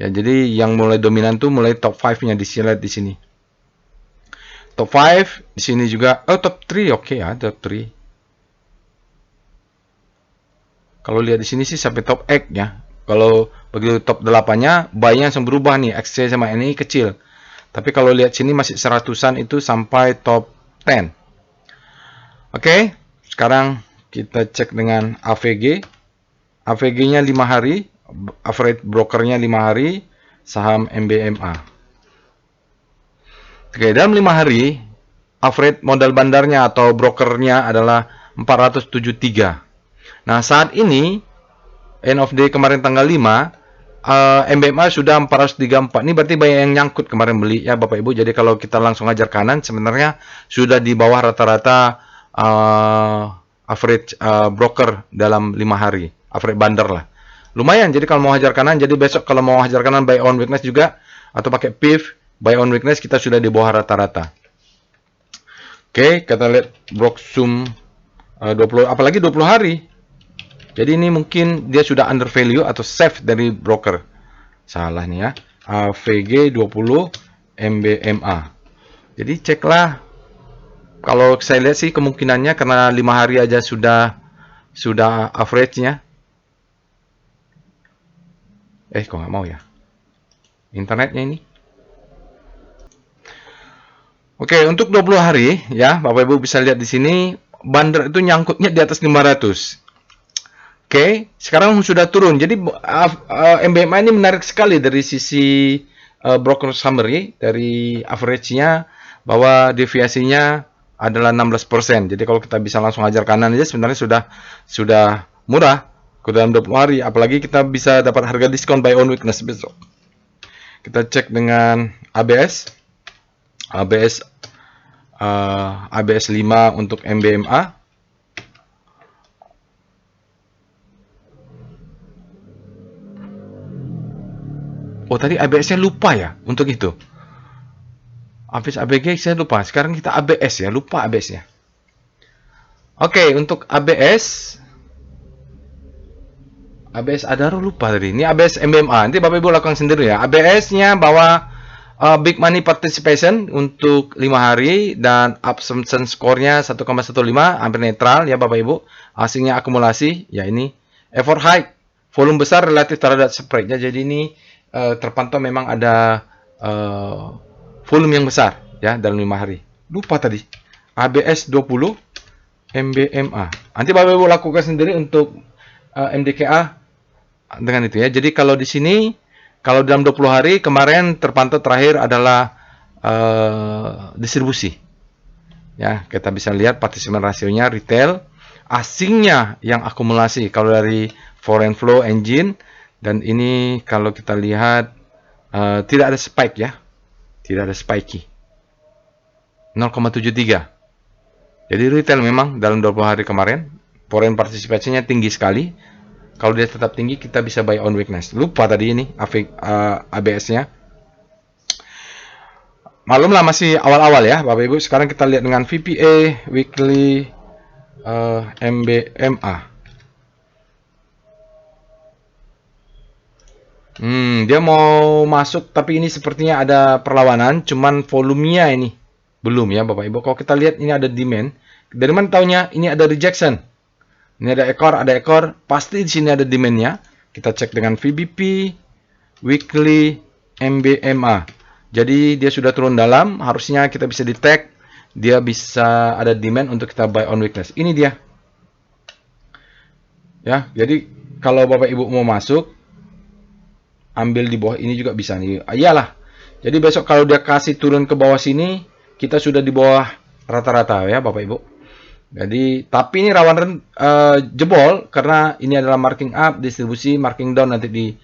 Ya, jadi yang mulai dominan tuh mulai top 5-nya di sini. Top 5 di sini juga. Oh, top 3 oke ya, top 3. Kalau lihat di sini sih sampai top 8 ya. Kalau begitu top 8-nya, buy-nya langsung berubah nih. XC sama ini kecil. Tapi kalau lihat sini masih 100-an itu sampai top 10. Oke, sekarang kita cek dengan AVG. AVG-nya 5 hari. Average brokernya 5 hari, saham MBMA. Oke, dalam 5 hari, average modal bandarnya atau brokernya adalah 473. Nah, saat ini, end of day kemarin tanggal 5, MBMA sudah 434. Ini berarti banyak yang nyangkut kemarin beli ya Bapak Ibu. Jadi kalau kita langsung ajar kanan, sebenarnya sudah di bawah rata-rata average broker dalam 5 hari. Average bandar lah. Lumayan, jadi kalau mau hajar kanan, jadi besok kalau mau hajar kanan buy on weakness juga, atau pakai PIF, buy on weakness kita sudah di bawah rata-rata. Oke, kita lihat Broxum 20, apalagi 20 hari. Jadi ini mungkin dia sudah under value atau safe dari broker. Salah nih ya. AVG 20 MBMA. Jadi ceklah. Kalau saya lihat sih kemungkinannya karena 5 hari aja sudah average-nya. Kok nggak mau ya? Internetnya ini. Oke, untuk 20 hari ya, Bapak Ibu bisa lihat di sini bandar itu nyangkutnya di atas 500. Oke, sekarang sudah turun. Jadi MBMA ini menarik sekali dari sisi broker summary, dari average-nya bahwa deviasinya adalah 16%. Jadi kalau kita bisa langsung hajar kanan aja sebenarnya sudah murah. Ke dalam 20 hari, apalagi kita bisa dapat harga diskon buy on weakness besok. Kita cek dengan ABS. ABS ABS 5 untuk MBMA. Oh, tadi ABS-nya lupa ya untuk itu. ABS ABG saya lupa. Sekarang kita ABS ya, lupa ABS-nya. Oke, untuk ABS Adaro lupa tadi. Ini ABS MBMA. Nanti Bapak Ibu lakukan sendiri ya. ABS-nya bawa big money participation untuk 5 hari dan absorption score-nya 1,15, hampir netral ya Bapak Ibu. Asingnya akumulasi, ya ini. Effort high, volume besar relatif terhadap spread-nya. Jadi ini terpantau memang ada volume yang besar ya dalam 5 hari. Lupa tadi. ABS 20 MBMA. Nanti Bapak Ibu lakukan sendiri untuk MDKA dengan itu ya. Jadi kalau di sini, kalau dalam 20 hari kemarin terpantau terakhir adalah distribusi. Ya, kita bisa lihat participant rasionya retail, asingnya yang akumulasi kalau dari foreign flow engine, dan ini kalau kita lihat tidak ada spike ya. Tidak ada spiky. 0,73. Jadi retail memang dalam 20 hari kemarin foreign partisipasinya tinggi sekali. Kalau dia tetap tinggi, kita bisa buy on weakness. Lupa tadi ini ABS-nya. Malum lah, masih awal-awal ya Bapak Ibu. Sekarang kita lihat dengan VPA weekly MBMA. Dia mau masuk, tapi ini sepertinya ada perlawanan. Cuman volumenya ini belum ya Bapak Ibu. Kalau kita lihat ini ada demand. Dari mana taunya? Ini ada rejection. Ini ada ekor, pasti di sini ada demand-nya. Kita cek dengan VBP weekly MBMA. Jadi dia sudah turun dalam, harusnya kita bisa detect dia bisa ada demand untuk kita buy on weakness. Ini dia. Ya, jadi kalau Bapak Ibu mau masuk, ambil di bawah ini juga bisa nih. Iyalah. Jadi besok kalau dia kasih turun ke bawah sini, kita sudah di bawah rata-rata ya Bapak Ibu. Jadi, tapi ini rawan jebol karena ini adalah marking up, distribusi, marking down. Nanti di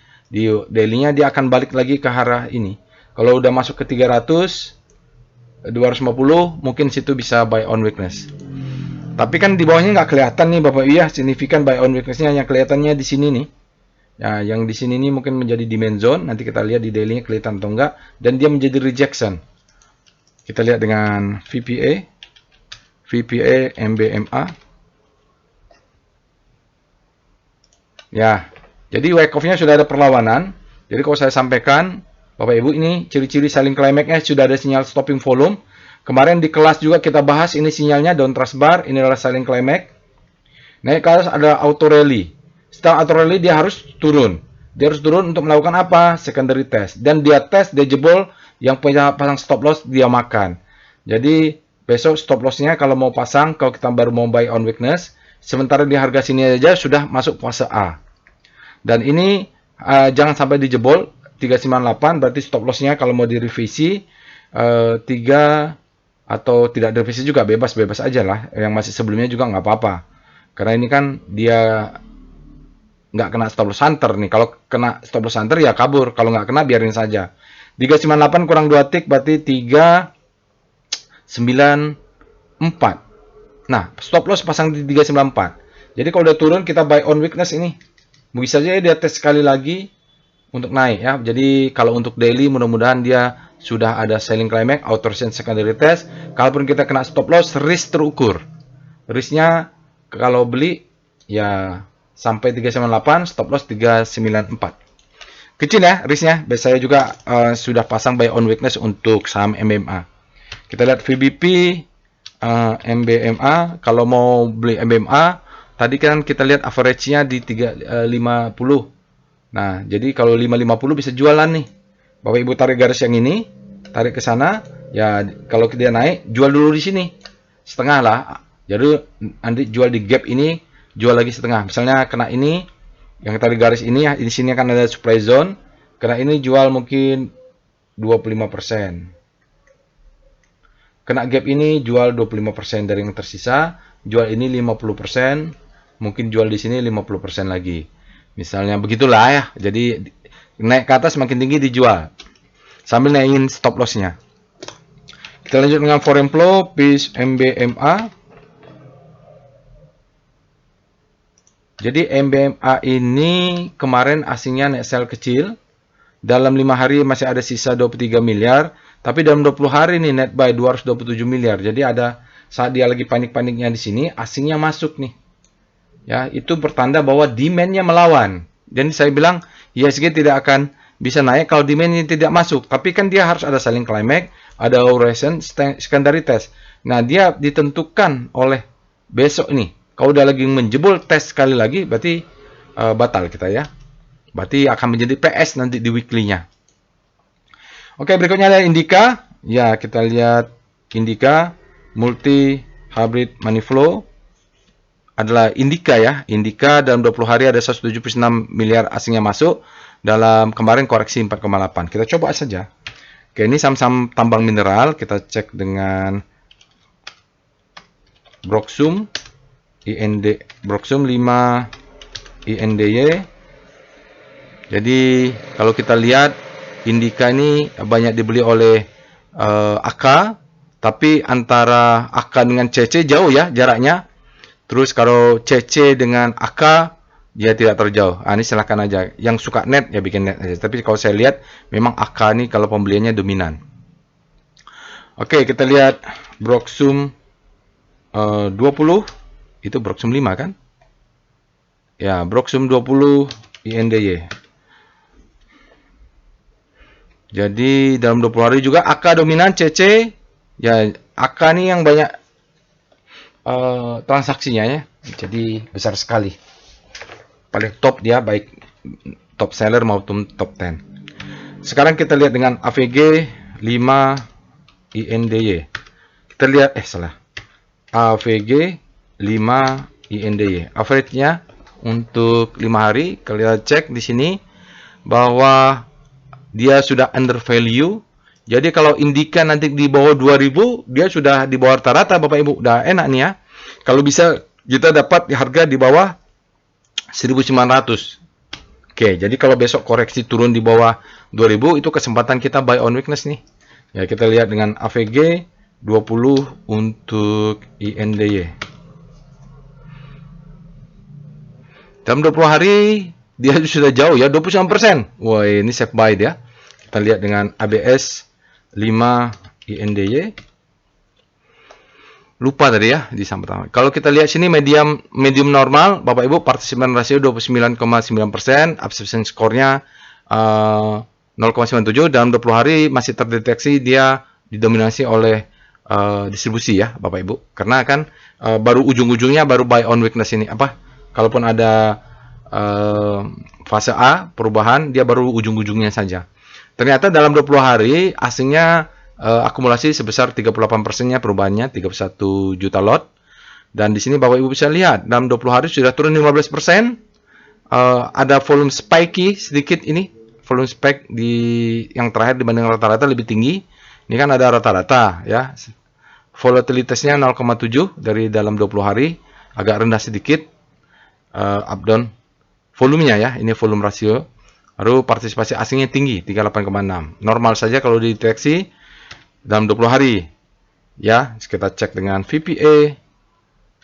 daily-nya dia akan balik lagi ke arah ini. Kalau udah masuk ke 300, 250, mungkin situ bisa buy on weakness. Tapi kan di bawahnya nggak kelihatan nih Bapak Ibu ya, signifikan buy on weakness-nya, yang kelihatannya di sini nih. Ya, yang di sini nih mungkin menjadi demand zone. Nanti kita lihat di daily-nya kelihatan atau enggak, dan dia menjadi rejection. Kita lihat dengan VPA MBMA. Ya, jadi wake off-nya sudah ada perlawanan. Jadi kalau saya sampaikan, Bapak Ibu, ini ciri-ciri selling climax-nya sudah ada sinyal stopping volume. Kemarin di kelas juga kita bahas ini sinyalnya down trust bar, ini adalah selling climax. Naik ke atas ada auto rally. Setelah auto rally dia harus turun. Dia harus turun untuk melakukan apa? Secondary test. Dan dia tes, dia jebol, yang punya pasang stop loss dia makan. Jadi besok stop loss-nya kalau mau pasang, kalau kita baru mau buy on weakness, sementara di harga sini aja sudah masuk fase A. Dan ini jangan sampai dijebol 398, berarti stop loss-nya kalau mau direvisi 3 atau tidak direvisi juga bebas-bebas aja lah. Yang masih sebelumnya juga nggak apa-apa. Karena ini kan dia nggak kena stop loss hunter nih. Kalau kena stop loss hunter ya kabur, kalau nggak kena biarin saja. 398 kurang 2 tick berarti 394. Nah, stop loss pasang di 394. Jadi kalau udah turun kita buy on weakness ini. Bisa saja dia tes sekali lagi untuk naik ya. Jadi kalau untuk daily mudah-mudahan dia sudah ada selling climax, auto resistance secondary test. Kalaupun kita kena stop loss, risk terukur. Risknya kalau beli ya sampai 398, stop loss 394. Kecil ya risknya. Saya juga sudah pasang buy on weakness untuk saham MBMA. Kita lihat VBP MBMA. Kalau mau beli MBMA, tadi kan kita lihat average-nya di 350. Nah, jadi kalau 550 bisa jualan nih. Bapak Ibu tarik garis yang ini, tarik ke sana. Ya, kalau dia naik, jual dulu di sini. Setengah lah. Jadi nanti jual di gap ini, jual lagi setengah. Misalnya kena ini, yang tarik garis ini ya, di sini akan ada supply zone. Kena ini jual mungkin 25%. Kena gap ini jual 25% dari yang tersisa, jual ini 50%, mungkin jual di sini 50% lagi. Misalnya begitulah ya. Jadi naik ke atas makin tinggi dijual. Sambil naikin stop loss-nya. Kita lanjut dengan foreign flow, PIS MBMA. Jadi MBMA ini kemarin asingnya net sell kecil. Dalam 5 hari masih ada sisa 23 miliar. Tapi dalam 20 hari nih net buy 227 miliar. Jadi ada saat dia lagi panik-paniknya di sini, asingnya masuk nih. Ya, itu bertanda bahwa demand-nya melawan. Jadi saya bilang IHSG tidak akan bisa naik kalau demand-nya tidak masuk. Tapi kan dia harus ada selling climax, ada oration, secondary test. Nah, dia ditentukan oleh besok ini. Kalau udah lagi menjebol tes sekali lagi, berarti batal kita ya. Berarti akan menjadi PS nanti di weekly-nya. Oke, berikutnya ada Indika. Ya, kita lihat Indika multi hybrid money flow adalah Indika ya. Indika dalam 20 hari ada 176 miliar asingnya masuk. Dalam kemarin koreksi 4,8. Kita coba saja. Oke, ini saham-saham tambang mineral. Kita cek dengan Broksum IND Broksum 5 INDY. Jadi kalau kita lihat Indika ini banyak dibeli oleh AK, tapi antara AK dengan CC jauh ya jaraknya. Terus kalau CC dengan AK dia tidak terjauh. Ini silahkan aja. Yang suka net ya bikin net aja. Tapi kalau saya lihat memang AK ini kalau pembeliannya dominan. Oke, kita lihat Broksum 20. Itu Broksum 5 kan? Ya, Broksum 20 INDY. Jadi dalam 20 hari juga AK dominan, CC ya AK nih yang banyak transaksinya ya. Jadi besar sekali. Paling top dia baik top seller maupun top 10. Sekarang kita lihat dengan AVG 5 INDY. Kita lihat AVG 5 INDY. Average-nya untuk 5 hari, kalian cek di sini bahwa dia sudah under value. Jadi kalau Indika nanti di bawah 2000, dia sudah di bawah rata-rata Bapak Ibu. Udah enak nih ya. Kalau bisa kita dapat harga di bawah 1900. Oke, jadi kalau besok koreksi turun di bawah 2000, itu kesempatan kita buy on weakness nih. Ya, kita lihat dengan AVG 20 untuk INDY. Dalam 20 hari dia sudah jauh ya, 29%. Wah, ini safe buy dia. Kita lihat dengan ABS 5 INDY. Lupa tadi ya di saham pertama. Kalau kita lihat sini medium normal, Bapak Ibu, participan rasio 29,9%, absorption score-nya 0,97. Dalam 20 hari masih terdeteksi dia didominasi oleh distribusi ya, Bapak Ibu. Karena kan baru ujung-ujungnya baru buy on weakness ini kalaupun ada fase A perubahan, dia baru ujung-ujungnya saja. Ternyata dalam 20 hari asingnya akumulasi sebesar 38%-nya perubahannya, 31 juta lot. Dan di sini Bapak Ibu bisa lihat dalam 20 hari sudah turun 15%. Ada volume spiky sedikit ini. Volume spike di yang terakhir dibanding rata-rata lebih tinggi. Ini kan ada rata-rata ya. Volatilitasnya 0,7 dari dalam 20 hari, agak rendah sedikit. Up down volumenya ya, ini volume rasio. Lalu partisipasi asingnya tinggi 38,6. Normal saja kalau dideteksi dalam 20 hari. Ya, kita cek dengan VPA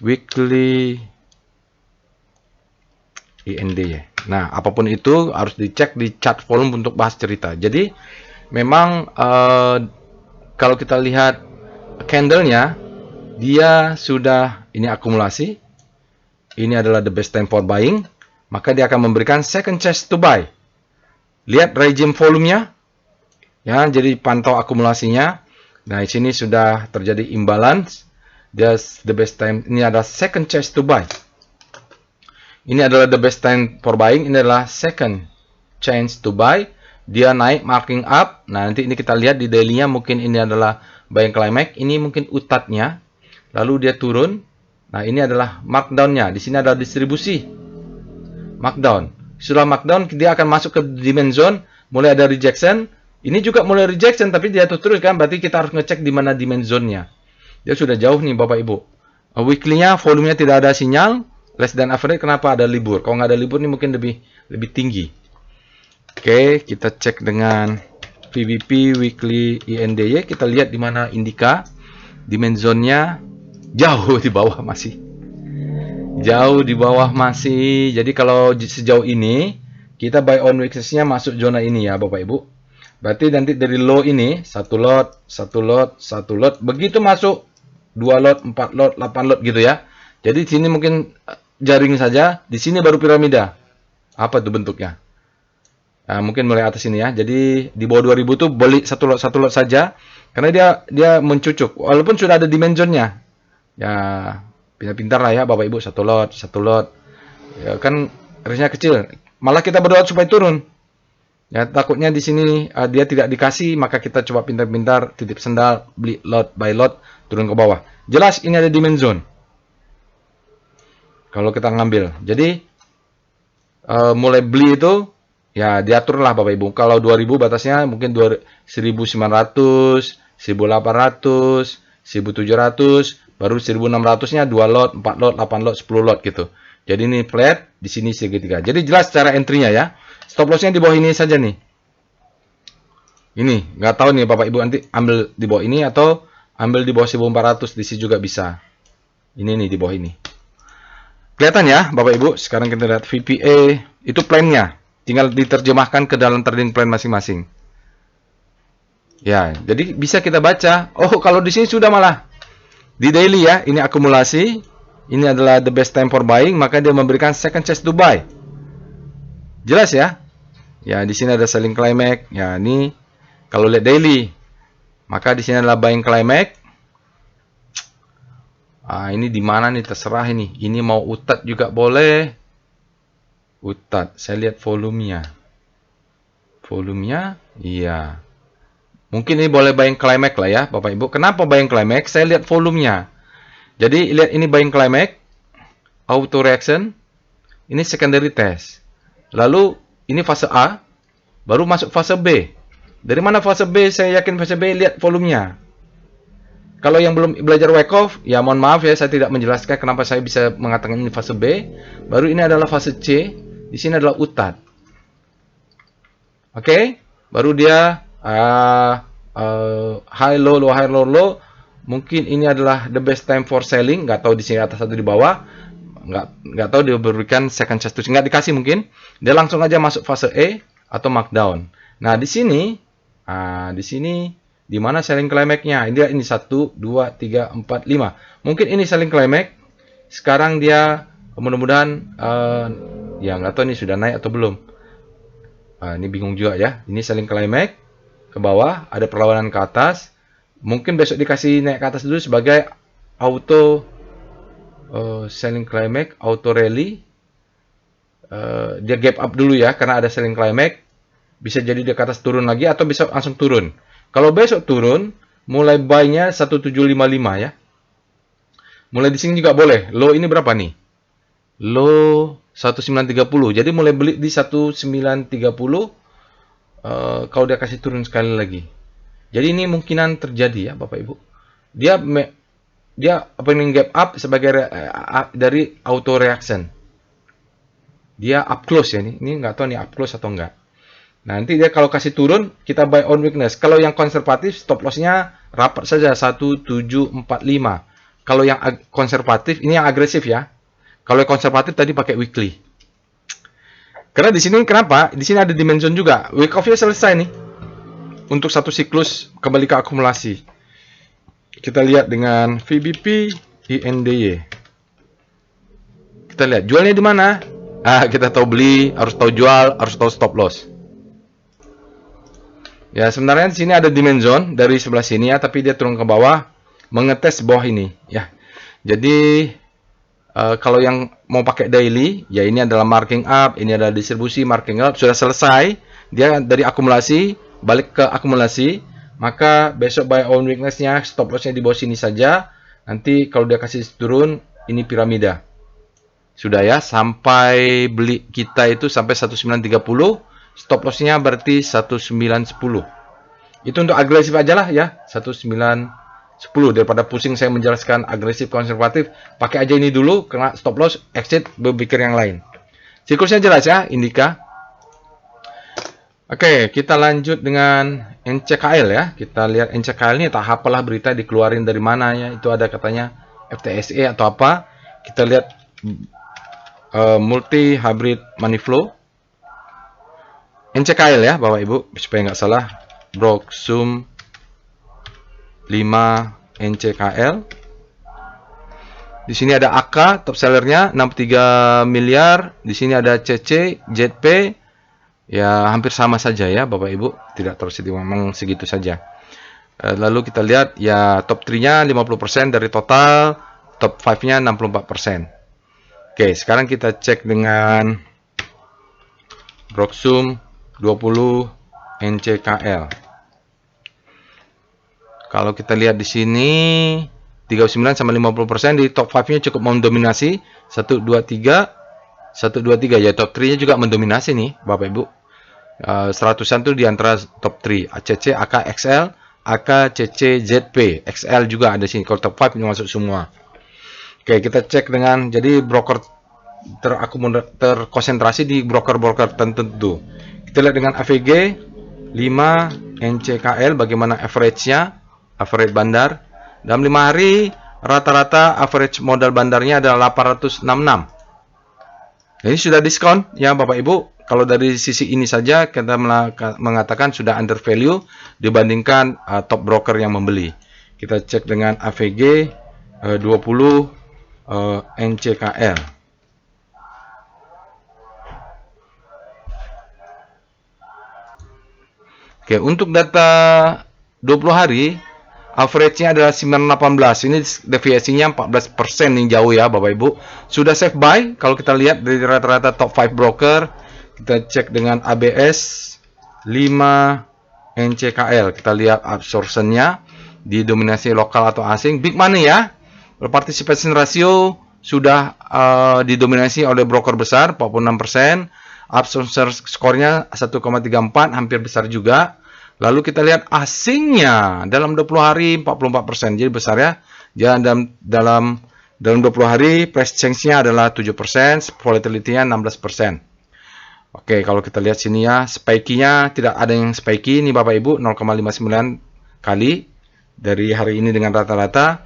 weekly INDY. Nah, apapun itu harus dicek di chart volume untuk bahas cerita. Jadi memang kalau kita lihat candlenya, dia sudah ini akumulasi. Ini adalah the best time for buying. Maka dia akan memberikan second chance to buy. Lihat regime volumenya. Ya, jadi pantau akumulasinya. Nah, di sini sudah terjadi imbalance. Just the best time. Ini adalah second chance to buy. Ini adalah the best time for buying. Ini adalah second chance to buy. Dia naik marking up. Nah, nanti ini kita lihat di daily-nya. Mungkin ini adalah buying climax. Ini mungkin utatnya. Lalu dia turun. Nah, ini adalah markdown-nya. Di sini ada distribusi. Markdown. Setelah markdown, dia akan masuk ke demand zone. Mulai ada rejection. Ini juga mulai rejection, tapi dia terus kan. Berarti kita harus ngecek di mana demand zone-nya. Dia sudah jauh nih, Bapak Ibu. Weekly-nya, volumenya tidak ada sinyal. Less than average, kenapa ada libur? Kalau nggak ada libur, ini mungkin lebih tinggi. Oke, kita cek dengan VBP weekly INDY, kita lihat di mana Indika. Demand zone-nya jauh di bawah masih. Jauh di bawah masih. Jadi kalau sejauh ini kita buy on weakness-nya masuk zona ini ya Bapak Ibu. Berarti nanti dari low ini 1 lot, 1 lot, 1 lot, begitu masuk 2 lot, 4 lot, 8 lot gitu ya. Jadi di sini mungkin jaring saja, di sini baru piramida. Apa tuh bentuknya? Nah, mungkin mulai atas ini ya. Jadi di bawah 2000 tuh beli satu lot saja karena dia mencucuk walaupun sudah ada dimensionnya. Ya, pintar-pintar lah ya Bapak Ibu, satu lot. Ya kan risnya kecil. Malah kita berdoa supaya turun. Ya, takutnya di sini dia tidak dikasih, maka kita coba pintar-pintar titip sendal, beli lot by lot, turun ke bawah. Jelas ini ada demand zone. Kalau kita ngambil. Jadi mulai beli itu ya diatur lah Bapak Ibu. Kalau 2000 batasnya mungkin 1900, 1800, 1700, baru 1600-nya 2 lot, 4 lot, 8 lot, 10 lot gitu. Jadi ini flat, di sini segitiga. Jadi jelas cara entry-nya ya. Stop loss-nya di bawah ini saja nih. Ini, nggak tahu nih Bapak Ibu nanti ambil di bawah ini atau ambil di bawah 1400, di sini juga bisa. Ini nih di bawah ini. Kelihatan ya Bapak Ibu, sekarang kita lihat VPA, itu plan-nya. Tinggal diterjemahkan ke dalam trading plan masing-masing. Ya, jadi bisa kita baca. Oh, kalau di sini sudah malah di daily ya, ini akumulasi. Ini adalah the best time for buying, maka dia memberikan second chance to buy. Jelas ya? Ya, di sini ada selling climax. Ya, ini kalau lihat daily, maka di sini adalah buying climax. Ini di mana nih terserah ini. Ini mau utat juga boleh. Utat, saya lihat volumenya. Volumenya, iya. Mungkin ini boleh buying climax lah ya, Bapak Ibu. Kenapa buying climax? Saya lihat volumenya. Jadi lihat ini buying climax, auto reaction, ini secondary test. Lalu ini fase A, baru masuk fase B. Dari mana fase B? Saya yakin fase B, lihat volumenya. Kalau yang belum belajar Wyckoff, ya mohon maaf ya, saya tidak menjelaskan kenapa saya bisa mengatakan ini fase B. Baru ini adalah fase C, di sini adalah utat. Oke, baru dia high low, low high low low. Mungkin ini adalah the best time for selling. Nggak tahu di sini atas atau di bawah. Nggak tahu dia berikan second chance to, nggak dikasih mungkin. Dia langsung aja masuk fase E atau markdown. Nah di sini di mana selling climax-nya? Ini 1, 2, 3, 4, 5. Mungkin ini selling climax. Sekarang dia mudah-mudahan ya nggak tahu ini sudah naik atau belum. Ini bingung juga ya. Ini selling climax ke bawah, ada perlawanan ke atas. Mungkin besok dikasih naik ke atas dulu sebagai auto selling climax, auto rally. Dia gap up dulu ya karena ada selling climax. Bisa jadi dia ke atas turun lagi atau bisa langsung turun. Kalau besok turun, mulai buy-nya 1755 ya. Mulai di sini juga boleh. Low ini berapa nih? Low 1930. Jadi mulai beli di 1930. Kalau dia kasih turun sekali lagi. Jadi ini mungkinan terjadi ya Bapak Ibu. Dia opening gap up sebagai dari auto reaction. Dia up close ya ini. Ini nggak tahu nih up close atau enggak. Nanti dia kalau kasih turun, kita buy on weakness. Kalau yang konservatif, stop loss-nya rapat saja 1745. Kalau yang konservatif, ini yang agresif ya. Kalau yang konservatif tadi pakai weekly. Karena di sini kenapa? Di sini ada dimension juga. Wyckoff-nya selesai nih. Untuk satu siklus kembali ke akumulasi. Kita lihat dengan VBP INDY. Kita lihat jualnya di mana? Kita tahu beli, harus tahu jual, harus tahu stop loss. Ya, sebenarnya di sini ada demand zone dari sebelah sini ya, tapi dia turun ke bawah, mengetes bawah ini ya. Jadi kalau yang mau pakai daily, ya ini adalah marking up, ini adalah distribusi marking up, sudah selesai. Dia dari akumulasi balik ke akumulasi, maka besok buy on weakness-nya, stop loss-nya di bawah sini saja. Nanti kalau dia kasih turun, ini piramida. Sudah ya, sampai beli kita itu sampai 1930. Stop loss-nya berarti 1910. Itu untuk agresif aja lah ya, 1910. Daripada pusing saya menjelaskan agresif konservatif, pakai aja ini dulu, kena stop loss, exit, berpikir yang lain. Siklusnya jelas ya, Indika. Oke, kita lanjut dengan NCKL ya. Kita lihat NCKL ini tak apalah berita dikeluarin dari mana ya. Itu ada katanya FTSE atau apa. Kita lihat multi hybrid money flow. NCKL ya, Bapak Ibu, supaya nggak salah. Broksum 5 NCKL. Di sini ada AK, top sellernya 63 miliar. Di sini ada CC, ZP. Ya, hampir sama saja ya, Bapak Ibu. Tidak terlalu sedikit, memang segitu saja. Lalu kita lihat ya top 3-nya 50% dari total, top 5-nya 64%. Oke, sekarang kita cek dengan Broksum 20 NCKL. Kalau kita lihat di sini 39 sama 50% di top 5-nya cukup mendominasi. 1 2 3 ya, top 3-nya juga mendominasi nih, Bapak Ibu. 100-an tuh di antara top 3, ACC, AK, XL, AK, CC, ZP, XL juga ada sini. Kalau top 5 ini masuk semua. Oke, kita cek dengan jadi broker terkonsentrasi di broker-broker tertentu. Kita lihat dengan AVG 5 NCKL bagaimana average-nya, average bandar. Dalam 5 hari rata-rata average modal bandarnya adalah 866. Ini sudah diskon ya Bapak Ibu. Kalau dari sisi ini saja kita mengatakan sudah under value dibandingkan top broker yang membeli. Kita cek dengan AVG 20 NCKL. Oke, untuk data 20 hari average-nya adalah 918. Ini deviasinya 14% yang jauh ya Bapak Ibu. Sudah safe buy kalau kita lihat dari rata-rata top 5 broker. Kita cek dengan ABS 5 NCKL. Kita lihat absorption-nya didominasi lokal atau asing. Big money ya. Participation ratio sudah didominasi oleh broker besar 46%. Absorption skornya 1,34, hampir besar juga. Lalu kita lihat asingnya dalam 20 hari 44%. Jadi besar ya. Dalam 20 hari price change-nya adalah 7%, volatility-nya 16%. Oke, kalau kita lihat sini ya, spiky-nya tidak ada yang spiky. Ini Bapak Ibu 0,59 kali dari hari ini dengan rata-rata.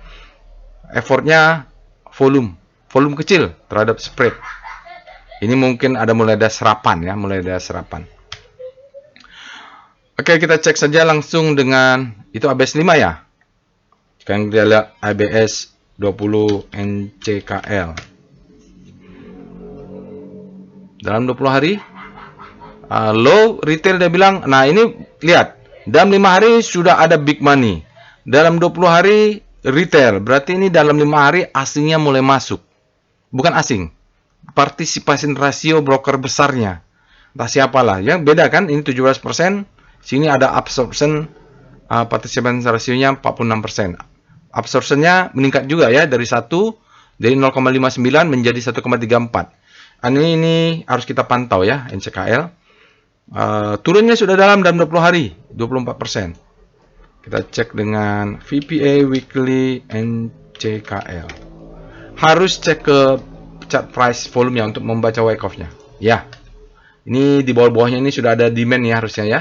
Effortnya volume kecil terhadap spread. Ini mungkin ada mulai ada serapan ya, Oke, kita cek saja langsung dengan itu ABS 5 ya. Sekarang kita lihat ABS 20 NCKL. Dalam 20 hari low retail dia bilang, nah ini lihat, dalam 5 hari sudah ada big money. Dalam 20 hari retail, berarti ini dalam 5 hari asingnya mulai masuk. Bukan asing, participation rasio broker besarnya. Entah siapalah, yang beda kan, ini 17%, sini ada absorption participation rasionya 46%. Absorptionnya meningkat juga ya, dari 0,59 menjadi 1,34. Ini harus kita pantau ya, NCKL. Turunnya sudah dalam 20 hari, 24%. Kita cek dengan VPA Weekly NCKL. Harus cek ke chart price volume ya untuk membaca wake off-nya. Ya, ini di bawah-bawahnya ini sudah ada demand ya harusnya ya.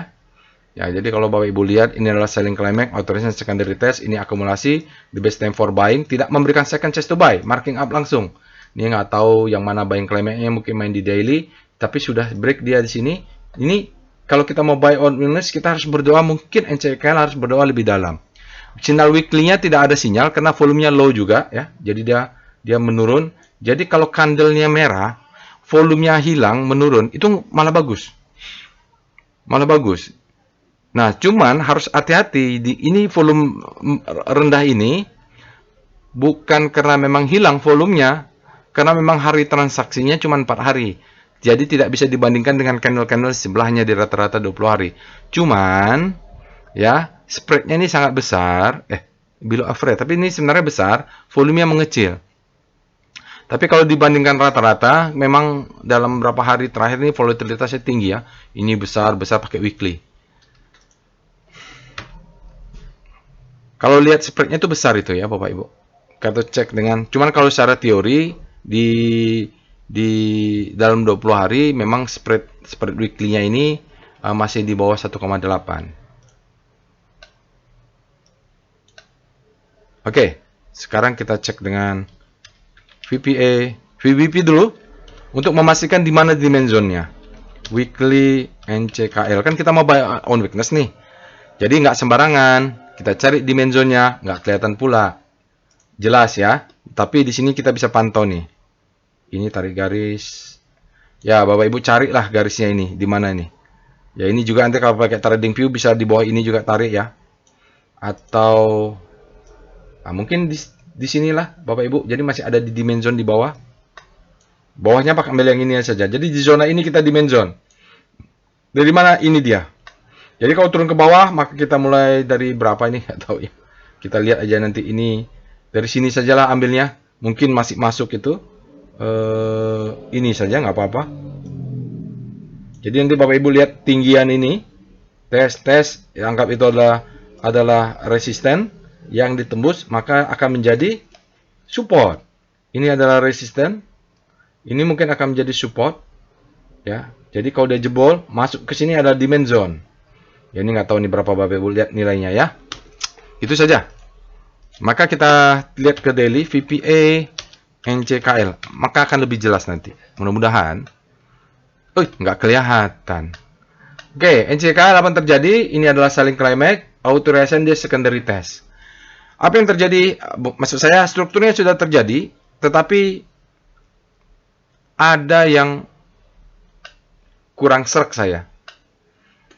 Ya, jadi kalau Bapak Ibu lihat ini adalah selling climax, authorization secondary test, ini akumulasi, the best time for buying, tidak memberikan second chance to buy, marking up langsung. Ini nggak tahu yang mana buying climax-nya, mungkin main di daily, tapi sudah break dia di sini. Ini kalau kita mau buy on weakness, kita harus berdoa, mungkin NCKL harus berdoa lebih dalam. Signal weekly-nya tidak ada sinyal karena volumenya low juga ya. Jadi dia menurun. Jadi kalau candle-nya merah, volumenya hilang, menurun, itu malah bagus. Nah, cuman harus hati-hati di ini volume rendah ini bukan karena memang hilang volumenya, karena memang hari transaksinya cuma 4 hari. Jadi tidak bisa dibandingkan dengan candle-candle sebelahnya di rata-rata 20 hari. Cuman ya, spread-nya ini sangat besar, below average, tapi ini sebenarnya besar, volumenya mengecil. Tapi kalau dibandingkan rata-rata, memang dalam beberapa hari terakhir ini volatilitasnya tinggi ya. Ini besar-besar pakai weekly. Kalau lihat spread-nya itu besar itu ya Bapak Ibu. Kita cek dengan, cuman kalau secara teori di dalam 20 hari memang spread weekly-nya ini masih di bawah 1,8. Oke, sekarang kita cek dengan VWP dulu untuk memastikan di mana demand zone-nya. Weekly NCKL, kan kita mau buy on weakness nih. Jadi nggak sembarangan, kita cari demand zone-nya, nggak kelihatan pula. Jelas ya, tapi di sini kita bisa pantau nih. Ini tarik garis. Ya, Bapak Ibu carilah garisnya ini, di mana nih. Ya, ini juga nanti kalau pakai trading view bisa di bawah ini juga tarik ya. Atau mungkin di sinilah Bapak Ibu. Jadi masih ada di demand zone di bawah. Bawahnya pakai ambil yang ini saja. Jadi di zona ini kita demand zone. Dari mana? Ini dia. Jadi kalau turun ke bawah, maka kita mulai dari berapa ini? Nggak tahu ya. Kita lihat aja nanti ini. Dari sini sajalah ambilnya. Mungkin masih masuk itu. Ini saja nggak apa-apa. Jadi nanti Bapak Ibu lihat tinggian ini. Tes. Anggap itu adalah resisten. Yang ditembus, maka akan menjadi support. Ini adalah resisten. Ini mungkin akan menjadi support. Ya, jadi kalau dia jebol, masuk ke sini ada demand zone. Ya, ini nggak tahu nih berapa Bapak Ibu lihat nilainya ya. Itu saja. Maka kita lihat ke daily VPA NCKL, maka akan lebih jelas nanti. Mudah-mudahan. Nggak kelihatan. Oke, NCKL apa yang terjadi? Ini adalah selling climax, authorization dia secondary test. Apa yang terjadi? Maksud saya strukturnya sudah terjadi, tetapi ada yang kurang serak saya.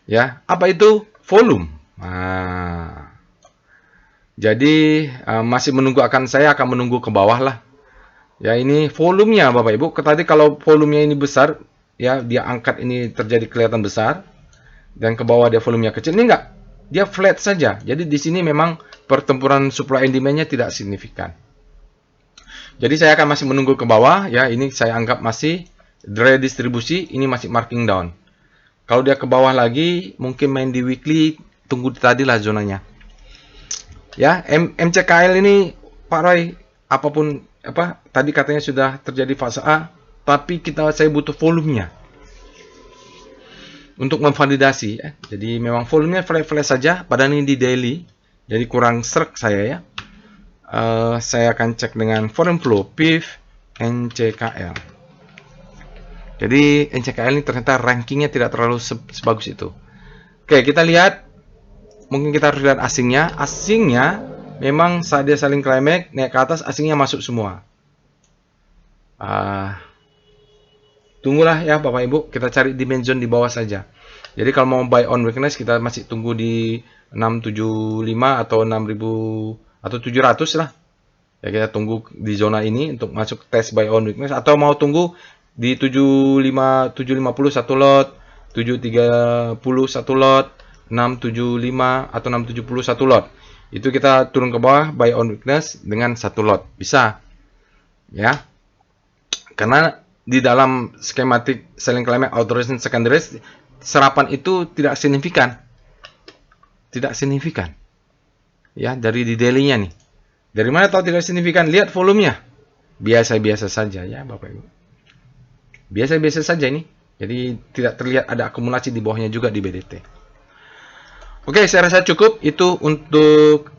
Ya, apa itu? Volume. Jadi masih menunggu saya akan menunggu ke bawah lah. Ya, ini volumenya Bapak Ibu. Tadi kalau volumenya ini besar, ya dia angkat ini terjadi kelihatan besar, dan ke bawah dia volumenya kecil. Ini enggak, dia flat saja. Jadi di sini memang pertempuran supply and demand-nya tidak signifikan. Jadi saya akan masih menunggu ke bawah. Ya, ini saya anggap masih redistribusi. Ini masih marking down. Kalau dia ke bawah lagi, mungkin main di weekly. Tunggu tadi lah zonanya. Ya, MCKL ini Pak Roy, apapun tadi katanya sudah terjadi fase A, tapi saya butuh volumenya untuk memvalidasi ya. Jadi memang volumenya flat saja, padahal ini di daily. Jadi kurang serak saya ya. Saya akan cek dengan foreign flow PIF NCKL. Jadi NCKL ini ternyata rankingnya tidak terlalu sebagus itu. Oke, kita lihat. Mungkin kita harus lihat asingnya. Asingnya memang saat dia saling climax naik ke atas, asingnya masuk semua. Tunggulah ya Bapak Ibu, kita cari demand zone di bawah saja. Jadi kalau mau buy on weakness, kita masih tunggu di 675 atau 6000 atau 700 lah. Ya, kita tunggu di zona ini untuk masuk tes buy on weakness, atau mau tunggu di 750 satu lot, 730 satu lot, 675 atau 670 satu lot. Itu kita turun ke bawah buy on weakness dengan satu lot. Bisa. Ya. Karena di dalam skematik selling climax authorization secondary, serapan itu tidak signifikan. Tidak signifikan. Ya, dari di daily-nya nih. Dari mana tahu tidak signifikan? Lihat volumenya. Biasa-biasa saja ya, Bapak Ibu. Biasa-biasa saja ini. Jadi tidak terlihat ada akumulasi di bawahnya juga di BDT. Oke, saya rasa cukup itu untuk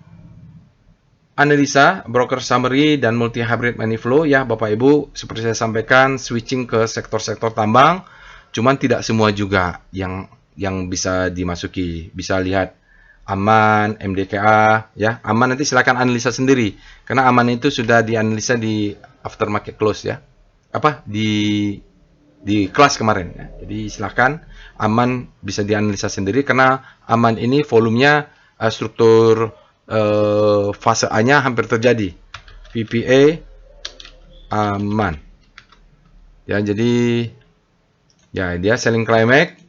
analisa broker summary dan multi hybrid money flow ya Bapak Ibu. Seperti saya sampaikan, switching ke sektor-sektor tambang, cuman tidak semua juga yang bisa dimasuki. Bisa lihat Aman, MDKA ya. Aman nanti silakan analisa sendiri karena Aman itu sudah dianalisa di aftermarket close ya. Di kelas kemarin ya. Jadi silakan Aman bisa dianalisa sendiri karena Aman ini volumenya struktur fase A-nya hampir terjadi. VPA Aman. Ya, jadi ya dia selling climax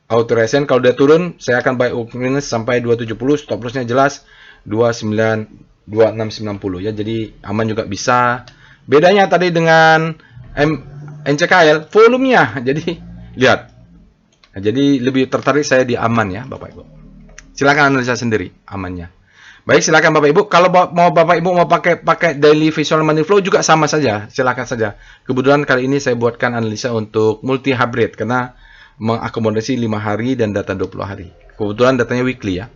authorization. Kalau dia turun saya akan buy minus sampai 270, stop loss-nya jelas 2690 ya. Jadi Aman juga bisa. Bedanya tadi dengan NCKL volumenya. Jadi lihat. Nah, jadi lebih tertarik saya di Aman ya Bapak Ibu. Silakan analisa sendiri Amannya. Baik, silakan Bapak Ibu. Kalau mau Bapak Ibu mau pakai daily visual money flow juga sama saja. Silakan saja. Kebetulan kali ini saya buatkan analisa untuk multi hybrid karena mengakomodasi 5 hari dan data 20 hari. Kebetulan datanya weekly ya.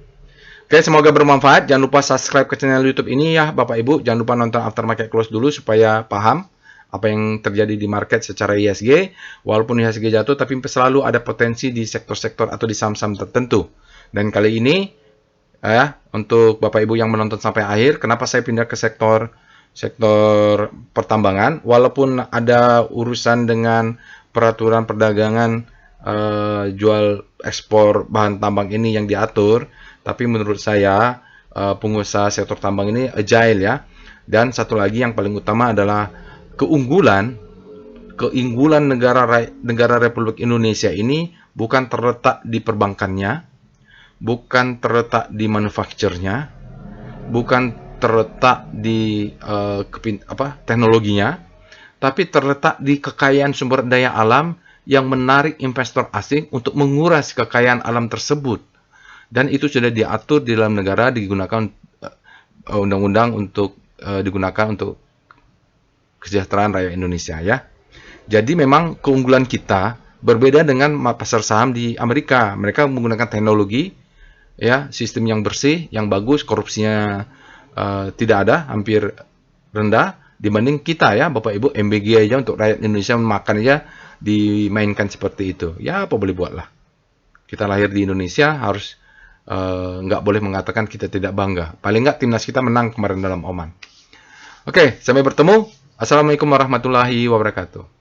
Oke, semoga bermanfaat. Jangan lupa subscribe ke channel YouTube ini ya, Bapak Ibu. Jangan lupa nonton after market close dulu supaya paham apa yang terjadi di market secara IHSG. Walaupun IHSG jatuh, tapi selalu ada potensi di sektor-sektor atau di saham-saham tertentu. Dan kali ini, ya, untuk Bapak Ibu yang menonton sampai akhir, kenapa saya pindah ke sektor pertambangan? Walaupun ada urusan dengan peraturan perdagangan jual ekspor bahan tambang ini yang diatur, tapi menurut saya pengusaha sektor tambang ini agile ya. Dan satu lagi yang paling utama adalah keunggulan negara Republik Indonesia ini bukan terletak di perbankannya, bukan terletak di manufakturnya, bukan terletak di teknologinya, tapi terletak di kekayaan sumber daya alam yang menarik investor asing untuk menguras kekayaan alam tersebut. Dan itu sudah diatur di dalam negara, digunakan undang-undang untuk digunakan untuk kesejahteraan rakyat Indonesia ya. Jadi memang keunggulan kita berbeda dengan pasar saham di Amerika. Mereka menggunakan teknologi ya, sistem yang bersih, yang bagus, korupsinya tidak ada, hampir rendah dibanding kita ya, Bapak Ibu. MBG aja untuk rakyat Indonesia makan aja dimainkan seperti itu. Ya, apa boleh buatlah. Kita lahir di Indonesia, harus nggak boleh mengatakan kita tidak bangga. Paling nggak timnas kita menang kemarin dalam Oman. Oke, sampai bertemu. Assalamualaikum warahmatullahi wabarakatuh.